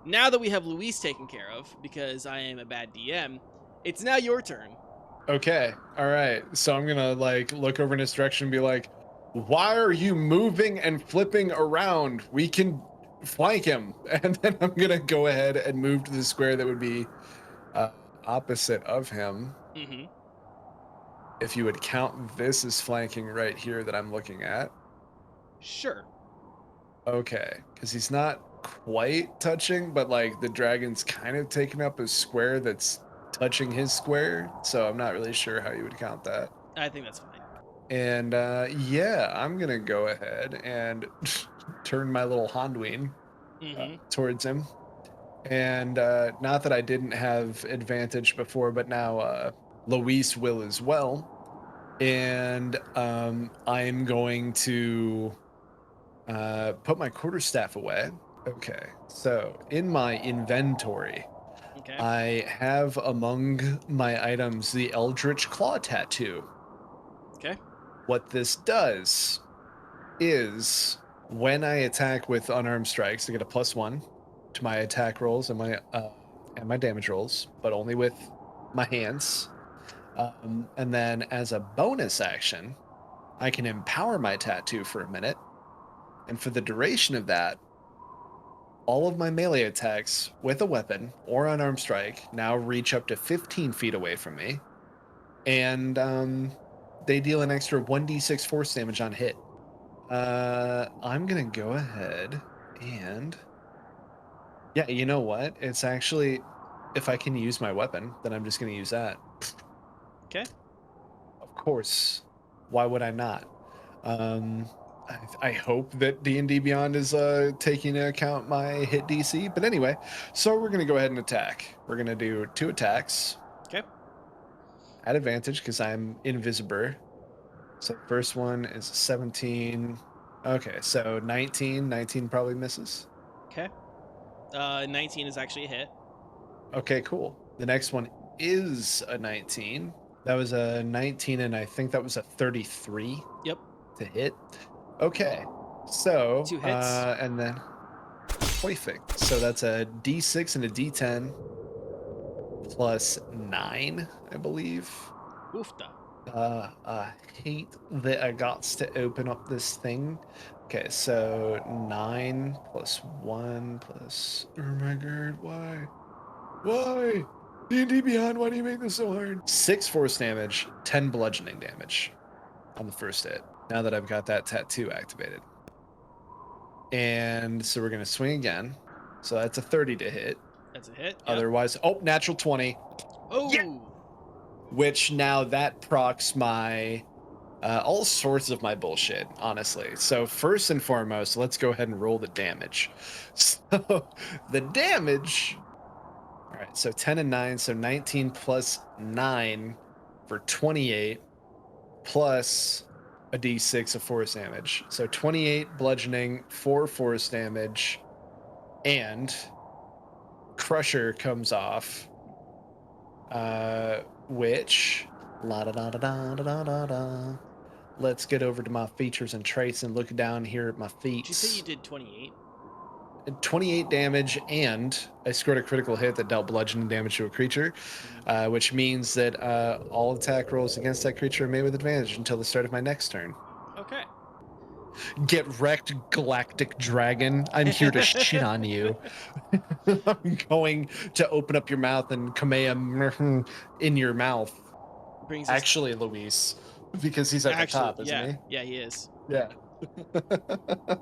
Now that we have Luis taken care of, because I am a bad DM, it's now your turn. Okay. All right. So I'm gonna like look over in his direction and be like, "Why are you moving and flipping around? We can flank him." And then I'm gonna go ahead and move to the square that would be opposite of him. Mm-hmm. If you would count this as flanking right here that I'm looking at. Sure. Okay, because he's not quite touching, but like the dragon's kind of taking up a square that's touching his square, so I'm not really sure how you would count that. I think that's fine. And yeah, I'm gonna go ahead and turn my little Honduin towards him. And not that I didn't have advantage before, but now Luis will as well. And I'm going to put my quarterstaff away. Okay, so in my inventory, I have among my items the Eldritch Claw Tattoo. Okay. What this does is when I attack with unarmed strikes, I get a +1 to my attack rolls and my damage rolls, but only with my hands. And then as a bonus action, I can empower my tattoo for a minute. And for the duration of that, all of my melee attacks with a weapon or unarmed strike now reach up to 15 feet away from me. And they deal an extra 1d6 force damage on hit. I'm going to go ahead and... Yeah, you know what? It's actually... If I can use my weapon, then I'm just going to use that. Okay. Of course. Why would I not? I hope that D&D Beyond is taking into account my hit DC. But anyway, so we're going to go ahead and attack. We're going to do 2 attacks. Okay. At advantage because I'm invisible. So first one is 17. Okay, so 19. 19 probably misses. Okay. 19 is actually a hit. Okay, cool. The next one is a 19. That was a 19, and I think that was a 33. Yep. To hit. Okay, so 2 hits. And then perfect. So that's a D6 and a D10 plus 9, I believe. Oofta. I hate that I got to open up this thing. Okay, so 9 plus 1 plus... Oh my god, why? Why? D&D Beyond, why do you make this so hard? 6 force damage, 10 bludgeoning damage on the first hit. Now that I've got that tattoo activated. And so we're going to swing again. So that's a 30 to hit. That's a hit. Yep. Otherwise, natural 20. Oh! Yeah. Which now that procs my, all sorts of my bullshit, honestly. So first and foremost, let's go ahead and roll the damage. So the damage, all right, so 10 and 9, so 19 plus 9 for 28 plus a d6 of force damage. So 28 bludgeoning, 4 force damage, and Crusher comes off, which la da da da da da da da. Let's get over to my features and traits and look down here at my feet. Did you say you did 28? 28 damage, and I scored a critical hit that dealt bludgeoning damage to a creature, which means that all attack rolls against that creature are made with advantage until the start of my next turn. Okay. Get wrecked, Galactic Dragon. I'm here to shit on you. I'm going to open up your mouth and Kamea in your mouth. Brings us Actually, Luis, because he's at the top, isn't yeah. he? Yeah, he is. Yeah.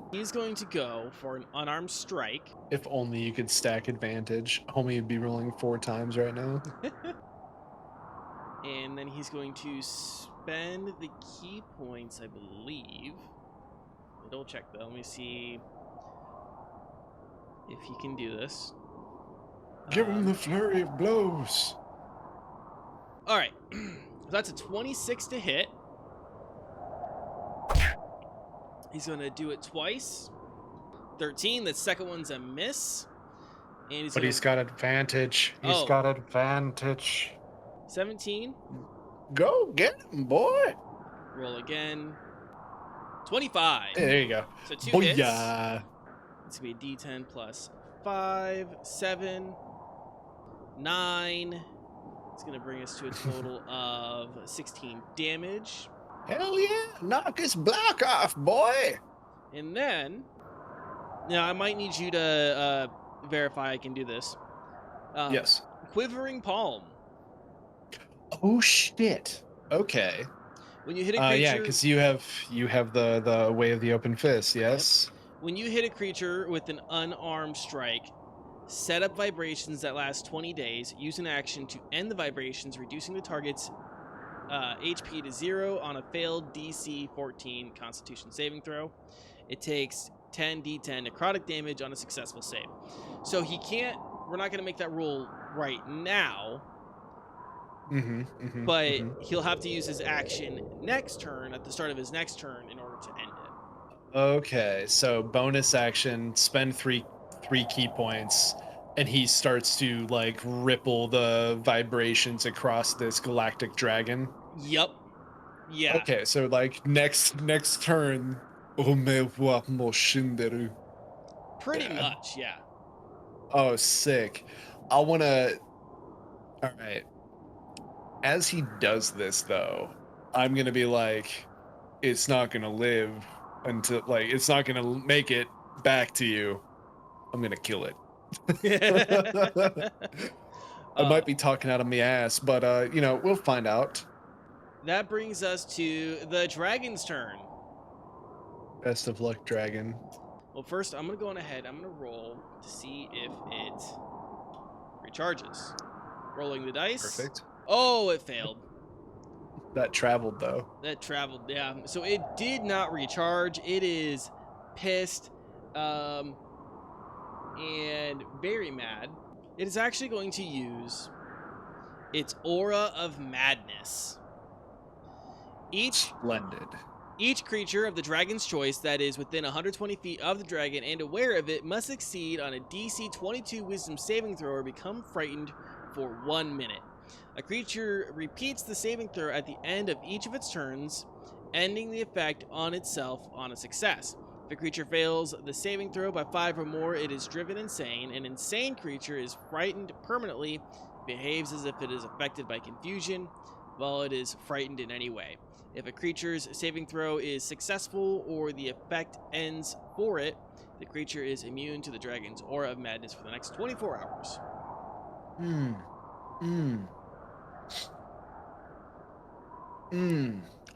He's going to go for an unarmed strike. If only you could stack advantage. Homie would be rolling 4 times right now. And then he's going to spend the key points, I believe. Double check though. Let me see if he can do this. Give him the flurry of blows. All right. So that's a 26 to hit. He's going to do it twice. 13. The second one's a miss. And He's got advantage. He's got advantage. 17. Go get him, boy. Roll again. 25. Hey, there you go. So 2 hits. Booyah. It's going to be a D10 plus 5, 7, 9. It's going to bring us to a total of 16 damage. Hell yeah. Knock his block off, boy. And then, now I might need you to verify I can do this. Yes. Quivering Palm. Oh, shit. Okay. When you hit a creature, yeah, because you have the way of the open fist, yes? Yep. When you hit a creature with an unarmed strike, set up vibrations that last 20 days. Use an action to end the vibrations, reducing the target's HP to 0 on a failed DC 14 Constitution saving throw. It takes 10 D10 necrotic damage on a successful save. So he can't. We're not going to make that roll right now. But he'll have to use his action next turn, at the start of his next turn, in order to end it. Okay, so bonus action, spend three key points, and he starts to like ripple the vibrations across this galactic dragon. Yep. Yeah. Okay, so like next turn, Omewa Moshinderu. Pretty much, yeah. Oh, sick. I wanna. All right. As he does this, though, I'm gonna be like, it's not gonna live until, like, it's not gonna make it back to you. I'm gonna kill it. I might be talking out of my ass, but we'll find out. That brings us to the dragon's turn. Best of luck, dragon. Well, first, I'm gonna go on ahead. I'm gonna roll to see if it recharges. Rolling the dice. Perfect. Oh, it failed. That traveled, though. That traveled, yeah. So it did not recharge. It is pissed and very mad. It is actually going to use its Aura of Madness. Splendid. Each creature of the dragon's choice that is within 120 feet of the dragon and aware of it must succeed on a DC 22 Wisdom saving throw or become frightened for 1 minute. A creature repeats the saving throw at the end of each of its turns, ending the effect on itself on a success. If a creature fails the saving throw by 5 or more, it is driven insane. An insane creature is frightened permanently, behaves as if it is affected by confusion, while it is frightened in any way. If a creature's saving throw is successful or the effect ends for it, the creature is immune to the dragon's Aura of Madness for the next 24 hours.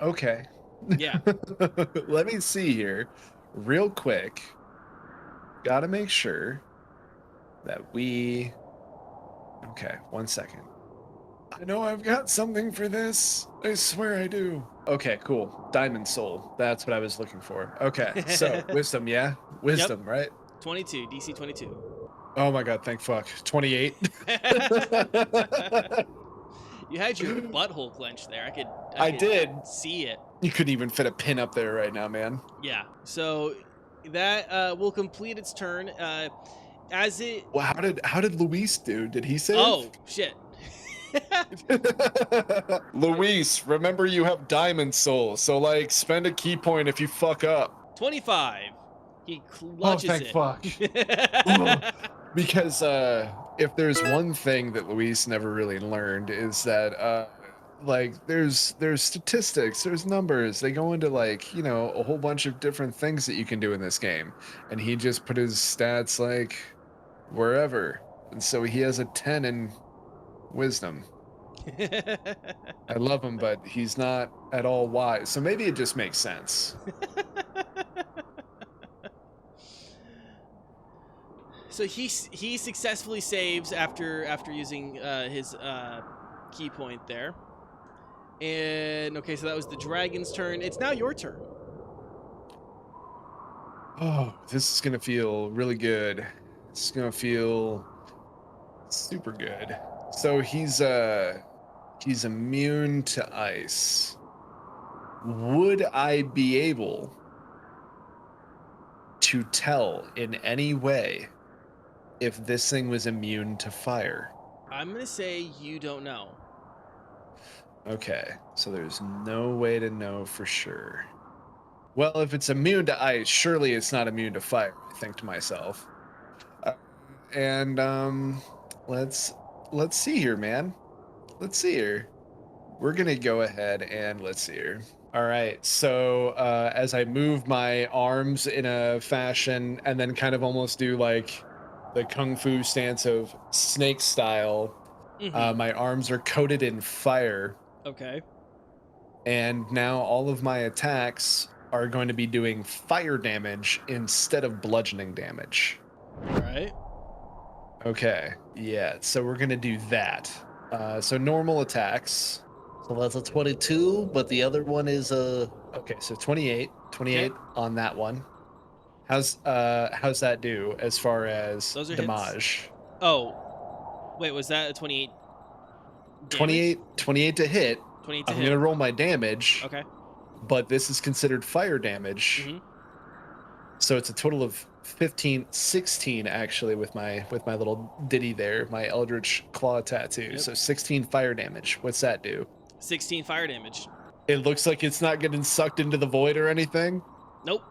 Okay. Yeah. Let me see here real quick. Gotta make sure that we... Okay, 1 second. I know I've got something for this. I swear I do. Okay, cool. Diamond Soul. That's what I was looking for. Okay, so Wisdom, yeah? Wisdom, yep. Right? 22, DC 22. Oh my god, thank fuck. 28. You had your butthole clenched there. I could did see it. You couldn't even fit a pin up there right now, man. Yeah. So that will complete its turn. As it. Well, how did Luis do? Did he save? Oh shit. Luis, remember you have Diamond Soul, so like spend a key point if you fuck up. 25. He Oh, clutches thank it. fuck. Ugh. Because if there's one thing that Luis never really learned is that like there's statistics, there's numbers. They go into like, you know, a whole bunch of different things that you can do in this game. And he just put his stats like wherever. And so he has a 10 in wisdom. I love him, but he's not at all wise. So maybe it just makes sense. So he successfully saves after using his key point there. And okay, so that was the dragon's turn. It's now your turn. Oh, this is gonna feel really good. It's gonna feel super good. So he's immune to ice. Would I be able to tell in any way if this thing was immune to fire? I'm gonna say you don't know. Okay, so there's no way to know for sure. Well, if it's immune to ice, surely it's not immune to fire, I think to myself. And let's see here, man. Let's see here. We're gonna go ahead and let's see here. All right. So as I move my arms in a fashion and then kind of almost do like the kung fu stance of snake style, Mm-hmm. my arms are coated in fire, Okay. and now all of my attacks are going to be doing fire damage instead of bludgeoning damage. All right. Okay. Yeah. So we're gonna do that. So normal attacks. So that's a 22, but the other one is a okay, so 28. 28 Okay. on that one. How's that do as far as Those are hits. damage? Oh, wait, was that a 28 damage? 28 to hit. 28 to I'm hit. gonna roll my damage, Okay. but this is considered fire damage. Mm-hmm. So it's a total of 15, 16 actually with my little ditty there, my Eldritch Claw tattoo. Yep. So 16 fire damage. What's that do? 16 fire damage. It looks like it's not getting sucked into the void or anything. Nope.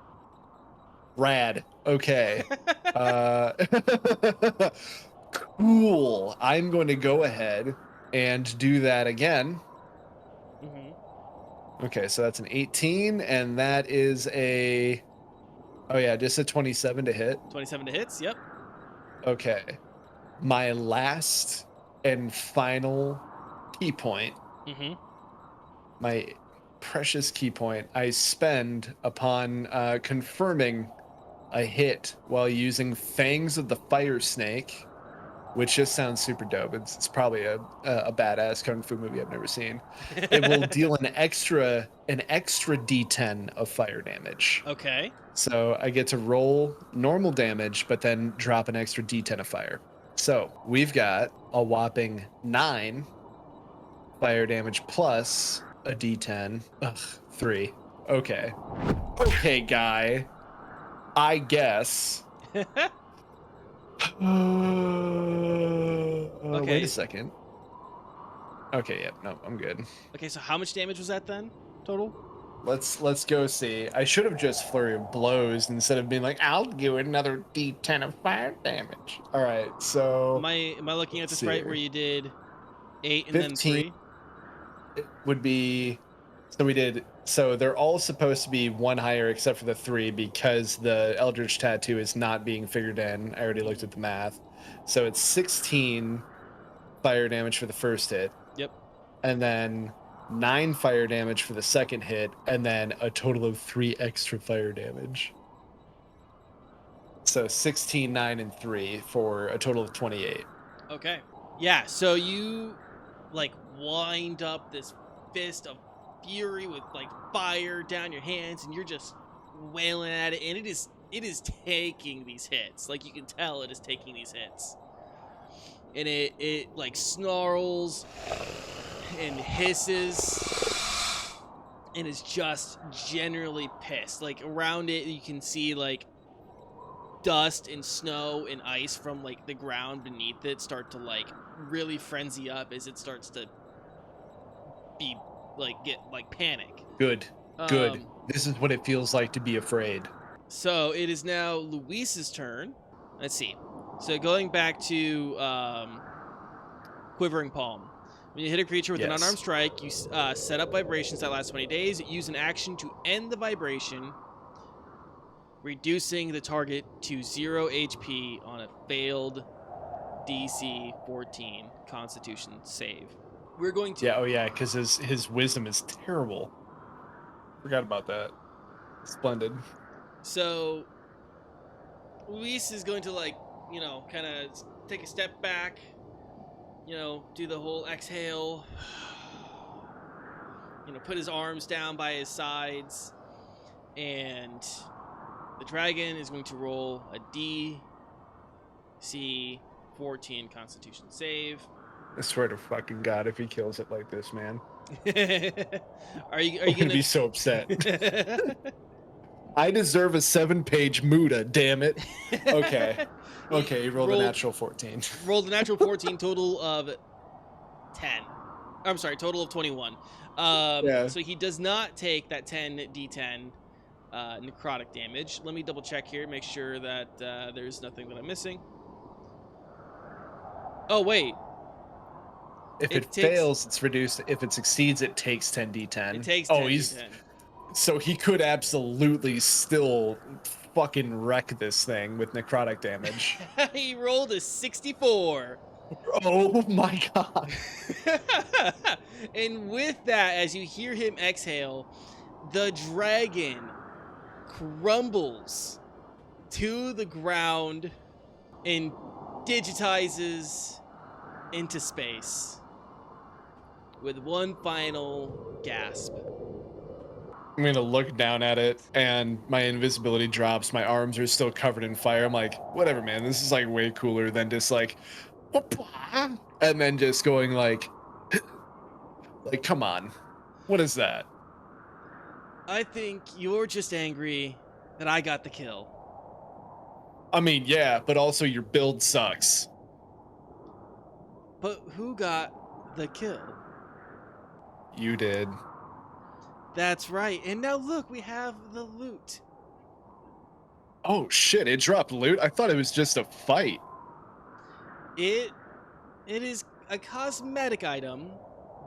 Rad. Okay. Cool. I'm going to go ahead and do that again. Mm-hmm. Okay, so that's an 18, and that is a oh yeah, just a 27 to hit. 27 to hits. Yep. Okay. My last and final key point, Mm-hmm. my precious key point, I spend upon confirming a hit while using Fangs of the Fire Snake, which just sounds super dope. It's probably a badass kung fu movie I've never seen. It will deal an extra D10 of fire damage. Okay. So I get to roll normal damage, but then drop an extra D10 of fire. So we've got a whopping 9 fire damage plus a D10. Ugh, 3. Okay. Okay, guy. I guess. Okay. Wait a second. Okay, yep, no, I'm good. Okay, so how much damage was that then? Total? Let's go see. I should have just flurry of blows instead of being like, I'll do another D10 of fire damage. All right, so Am I looking at this see right here. where you did 8 and 15. then 3? It would be so they're all supposed to be one higher except for the 3 because the Eldritch Tattoo is not being figured in. I already looked at the math. So it's 16 fire damage for the first hit. Yep. And then 9 fire damage for the second hit, and then a total of 3 extra fire damage. So 16, 9, and 3 for a total of 28. Okay. Yeah, so you like wind up this fist of fury with like fire down your hands, and you're just wailing at it, and it is taking these hits. Like you can tell it is taking these hits. And it like snarls and hisses and is just generally pissed. Like around it you can see like dust and snow and ice from like the ground beneath it start to like really frenzy up as it starts to be like get like panic. Good. This is what it feels like to be afraid. So it is now Luis's turn. Let's see. So going back to Quivering Palm. When you hit a creature with an Yes. unarmed strike, you set up vibrations that last 20 days. Use an action to end the vibration, reducing the target to 0 HP on a failed DC 14 Constitution save. We're going to... Yeah, oh yeah, because his wisdom is terrible. Forgot about that. Splendid. So Luis is going to, like, you know, kind of take a step back, you know, do the whole exhale, you know, put his arms down by his sides, and the dragon is going to roll a DC 14 Constitution save. I swear to fucking God, if he kills it like this, man. Are you I'm gonna be so upset. I deserve a 7-page Muda, damn it. Okay. Okay, he rolled a natural 14. Rolled a natural 14, total of 10. I'm sorry, total of 21. Yeah. So he does not take that 10 D10 necrotic damage. Let me double check here, make sure that there's nothing that I'm missing. Oh, wait. If it fails, it's reduced. If it succeeds, it takes 10 D10. It takes 10 D10. So he could absolutely still fucking wreck this thing with necrotic damage. He rolled a 64. Oh my God. And with that, as you hear him exhale, the dragon crumbles to the ground and digitizes into space with one final gasp. I'm gonna look down at it, and my invisibility drops. My arms are still covered in fire. I'm like, whatever, man. This is like way cooler than just like, and then just going like, come on, what is that? I think you're just angry that I got the kill. I mean, yeah, but also your build sucks. But who got the kill? You did. That's right. And now look, we have the loot. Oh shit, it dropped loot? I thought it was just a fight. It is a cosmetic item,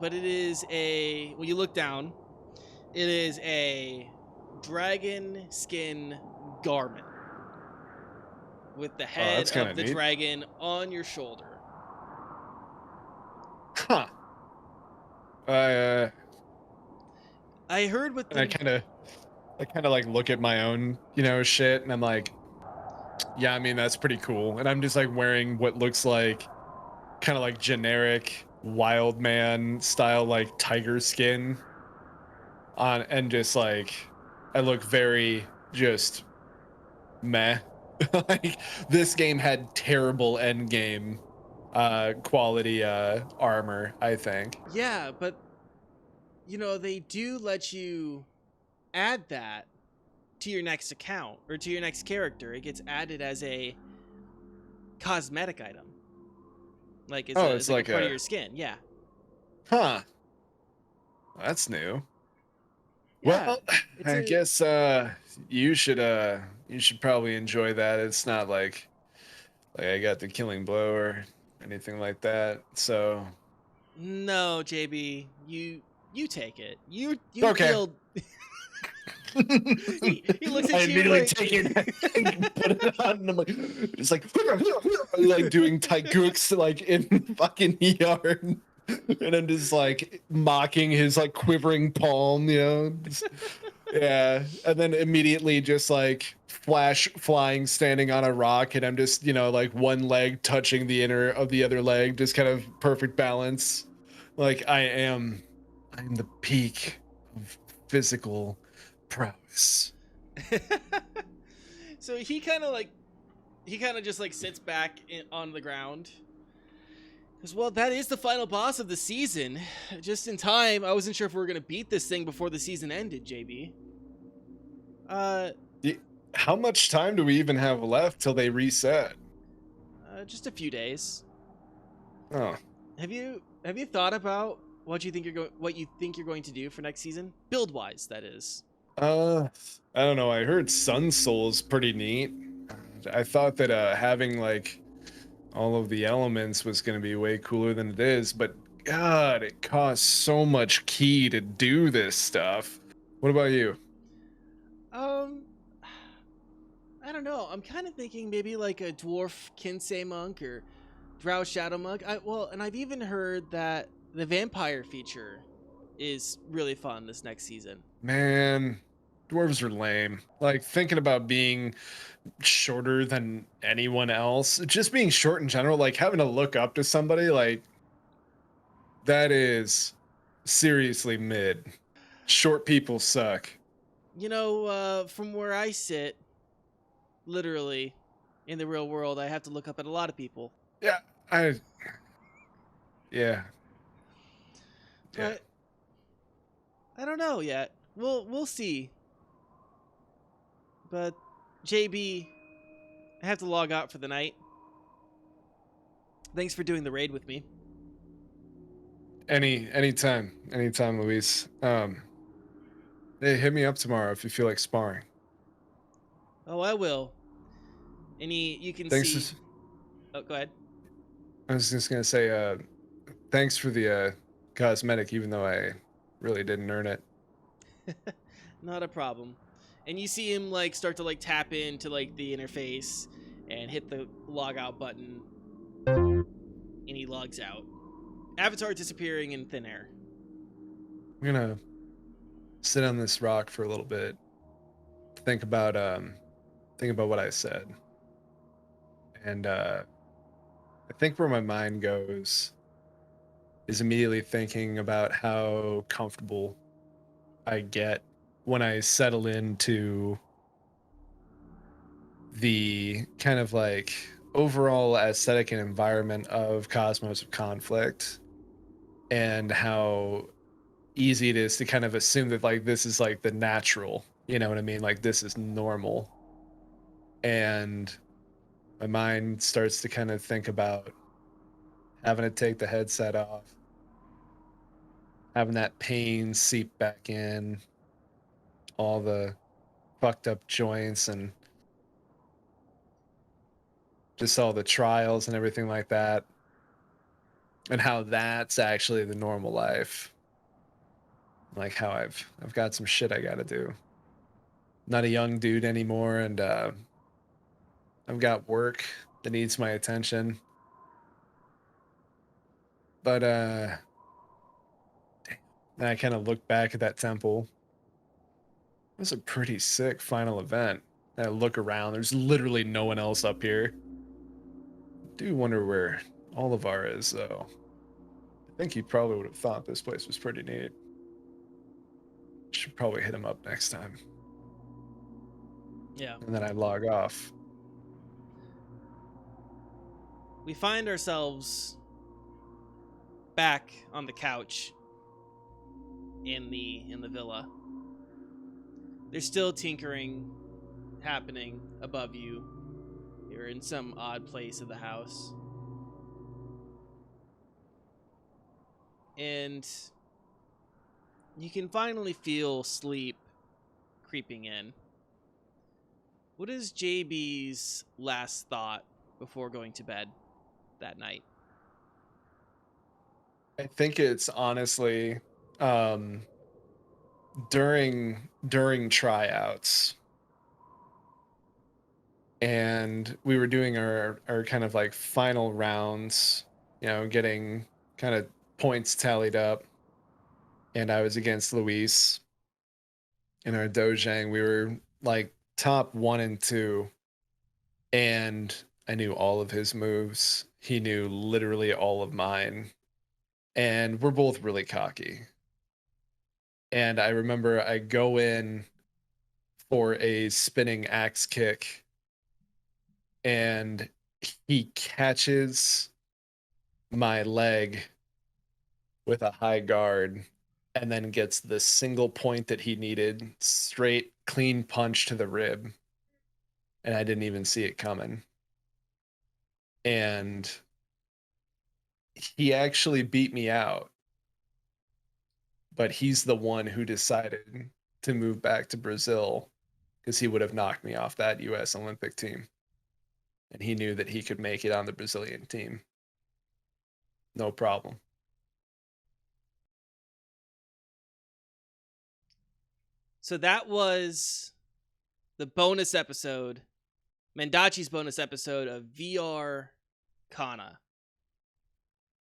but it is a, when you look down, it is a dragon skin garment with the head of the dragon on your shoulder. Huh. I heard with the... I kind of like look at my own, you know, shit, and I'm like, yeah, I mean, that's pretty cool. And I'm just like wearing what looks like kind of like generic wild man style, like tiger skin on, and just like, I look very just meh. Like, this game had terrible end game quality armor, I think. Yeah, but you know, they do let you add that to your next account or to your next character. It gets added as a cosmetic item. Like it's like a part of your skin. Yeah. Huh. That's new. Yeah, well, I guess you should probably enjoy that. It's not like I got the killing blow or anything like that. So no, JB, you take it. You okay. Feel... he looks at I you. immediately take it and put it on, and I'm like, it's like doing taigukes like in fucking yard, and I'm just like mocking his like quivering palm, you know. Yeah, and then immediately just like flash flying, standing on a rock, and I'm just, you know, like one leg touching the inner of the other leg, just kind of perfect balance. Like I'm the peak of physical prowess. So he kind of just like sits back on the ground. Because, well, that is the final boss of the season. Just in time. I wasn't sure if we were going to beat this thing before the season ended, JB. How much time do we even have left till they reset? Just a few days. Oh. Have you thought about what you think you're going to do for next season? Build wise, that is. Uh, I don't know. I heard Sun Soul's pretty neat. I thought that having like all of the elements was going to be way cooler than it is, but God, it costs so much key to do this stuff. What about you? Um, I don't know. I'm kind of thinking maybe like a dwarf Kinsei monk or drow shadow monk. And I've even heard that the vampire feature is really fun this next season. Man, dwarves are lame. Like thinking about being shorter than anyone else, just being short in general, like having to look up to somebody, like that is seriously mid. Short people suck. From where I sit, literally in the real world, I have to look up at a lot of people. Yeah, I yeah, yeah. But I don't know yet. We'll see. But JB, I have to log out for the night. Thanks for doing the raid with me. Anytime, Luis. Hey, hit me up tomorrow if you feel like sparring. Oh, I will. You can Thanks. see. Oh, go ahead. I was just gonna say, thanks for the cosmetic, even though I really didn't earn it. Not a problem. And you see him like start to like tap into like the interface and hit the log out button, and he logs out. Avatar disappearing in thin air. I'm gonna sit on this rock for a little bit, think about what I said, and I think where my mind goes is immediately thinking about how comfortable I get when I settle into the kind of like overall aesthetic and environment of Cosmos of Conflict, and how easy it is to kind of assume that like this is like the natural, you know what I mean? Like this is normal. And my mind starts to kind of think about having to take the headset off, having that pain seep back in, all the fucked up joints and just all the trials and everything like that, and how that's actually the normal life. Like how I've got some shit I got to do. Not a young dude anymore, and I've got work that needs my attention. But then I kind of look back at that temple. It was a pretty sick final event. And I look around. There's literally no one else up here. I do wonder where Olivar is, though. I think he probably would have thought this place was pretty neat. Should probably hit him up next time. Yeah. And then I log off. We find ourselves back on the couch in the villa. There's still tinkering happening above you. You're in some odd place of the house. And you can finally feel sleep creeping in. What is JB's last thought before going to bed that night? I think it's honestly um, during tryouts, and we were doing our kind of like final rounds, you know, getting kind of points tallied up, and I was against Luis in our dojang. We were like top 1 and 2, and I knew all of his moves. He knew literally all of mine, and we're both really cocky. And I remember I go in for a spinning axe kick, and he catches my leg with a high guard and then gets the single point that he needed, straight clean punch to the rib, and I didn't even see it coming. And he actually beat me out, but he's the one who decided to move back to Brazil because he would have knocked me off that U.S. Olympic team. And he knew that he could make it on the Brazilian team. No problem. So that was the bonus episode, Mendachi's bonus episode of VRCana,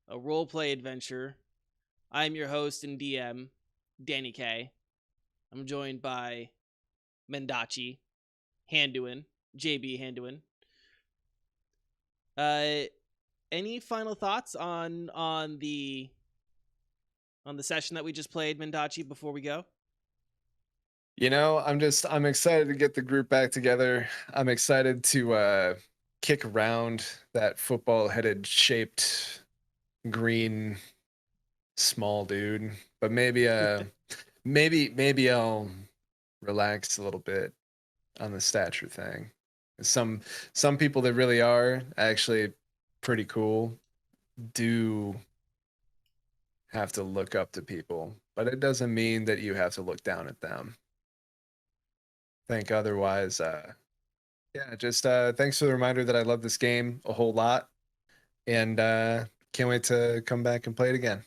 a roleplay adventure. I'm your host and DM, Danny K. I'm joined by Mendachi, Handuin, JB Handuin. Any final thoughts on the session that we just played, Mendachi, before we go? You know, I'm excited to get the group back together. I'm excited to kick around that football-headed shaped green small dude. But maybe maybe I'll relax a little bit on the stature thing. Some people that really are actually pretty cool do have to look up to people, but it doesn't mean that you have to look down at them. Think otherwise. Yeah, just thanks for the reminder that I love this game a whole lot, and can't wait to come back and play it again.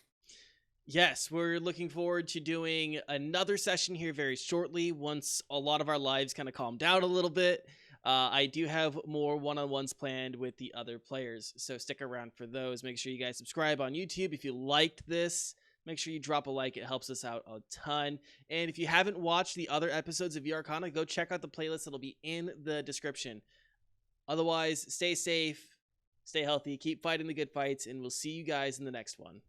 Yes, we're looking forward to doing another session here very shortly once a lot of our lives kind of calm down a little bit. I do have more one-on-ones planned with the other players, so stick around for those. Make sure you guys subscribe on YouTube if you liked this. Make sure you drop a like. It helps us out a ton. And if you haven't watched the other episodes of VRCana, go check out the playlist. It'll be in the description. Otherwise, stay safe, stay healthy, keep fighting the good fights, and we'll see you guys in the next one.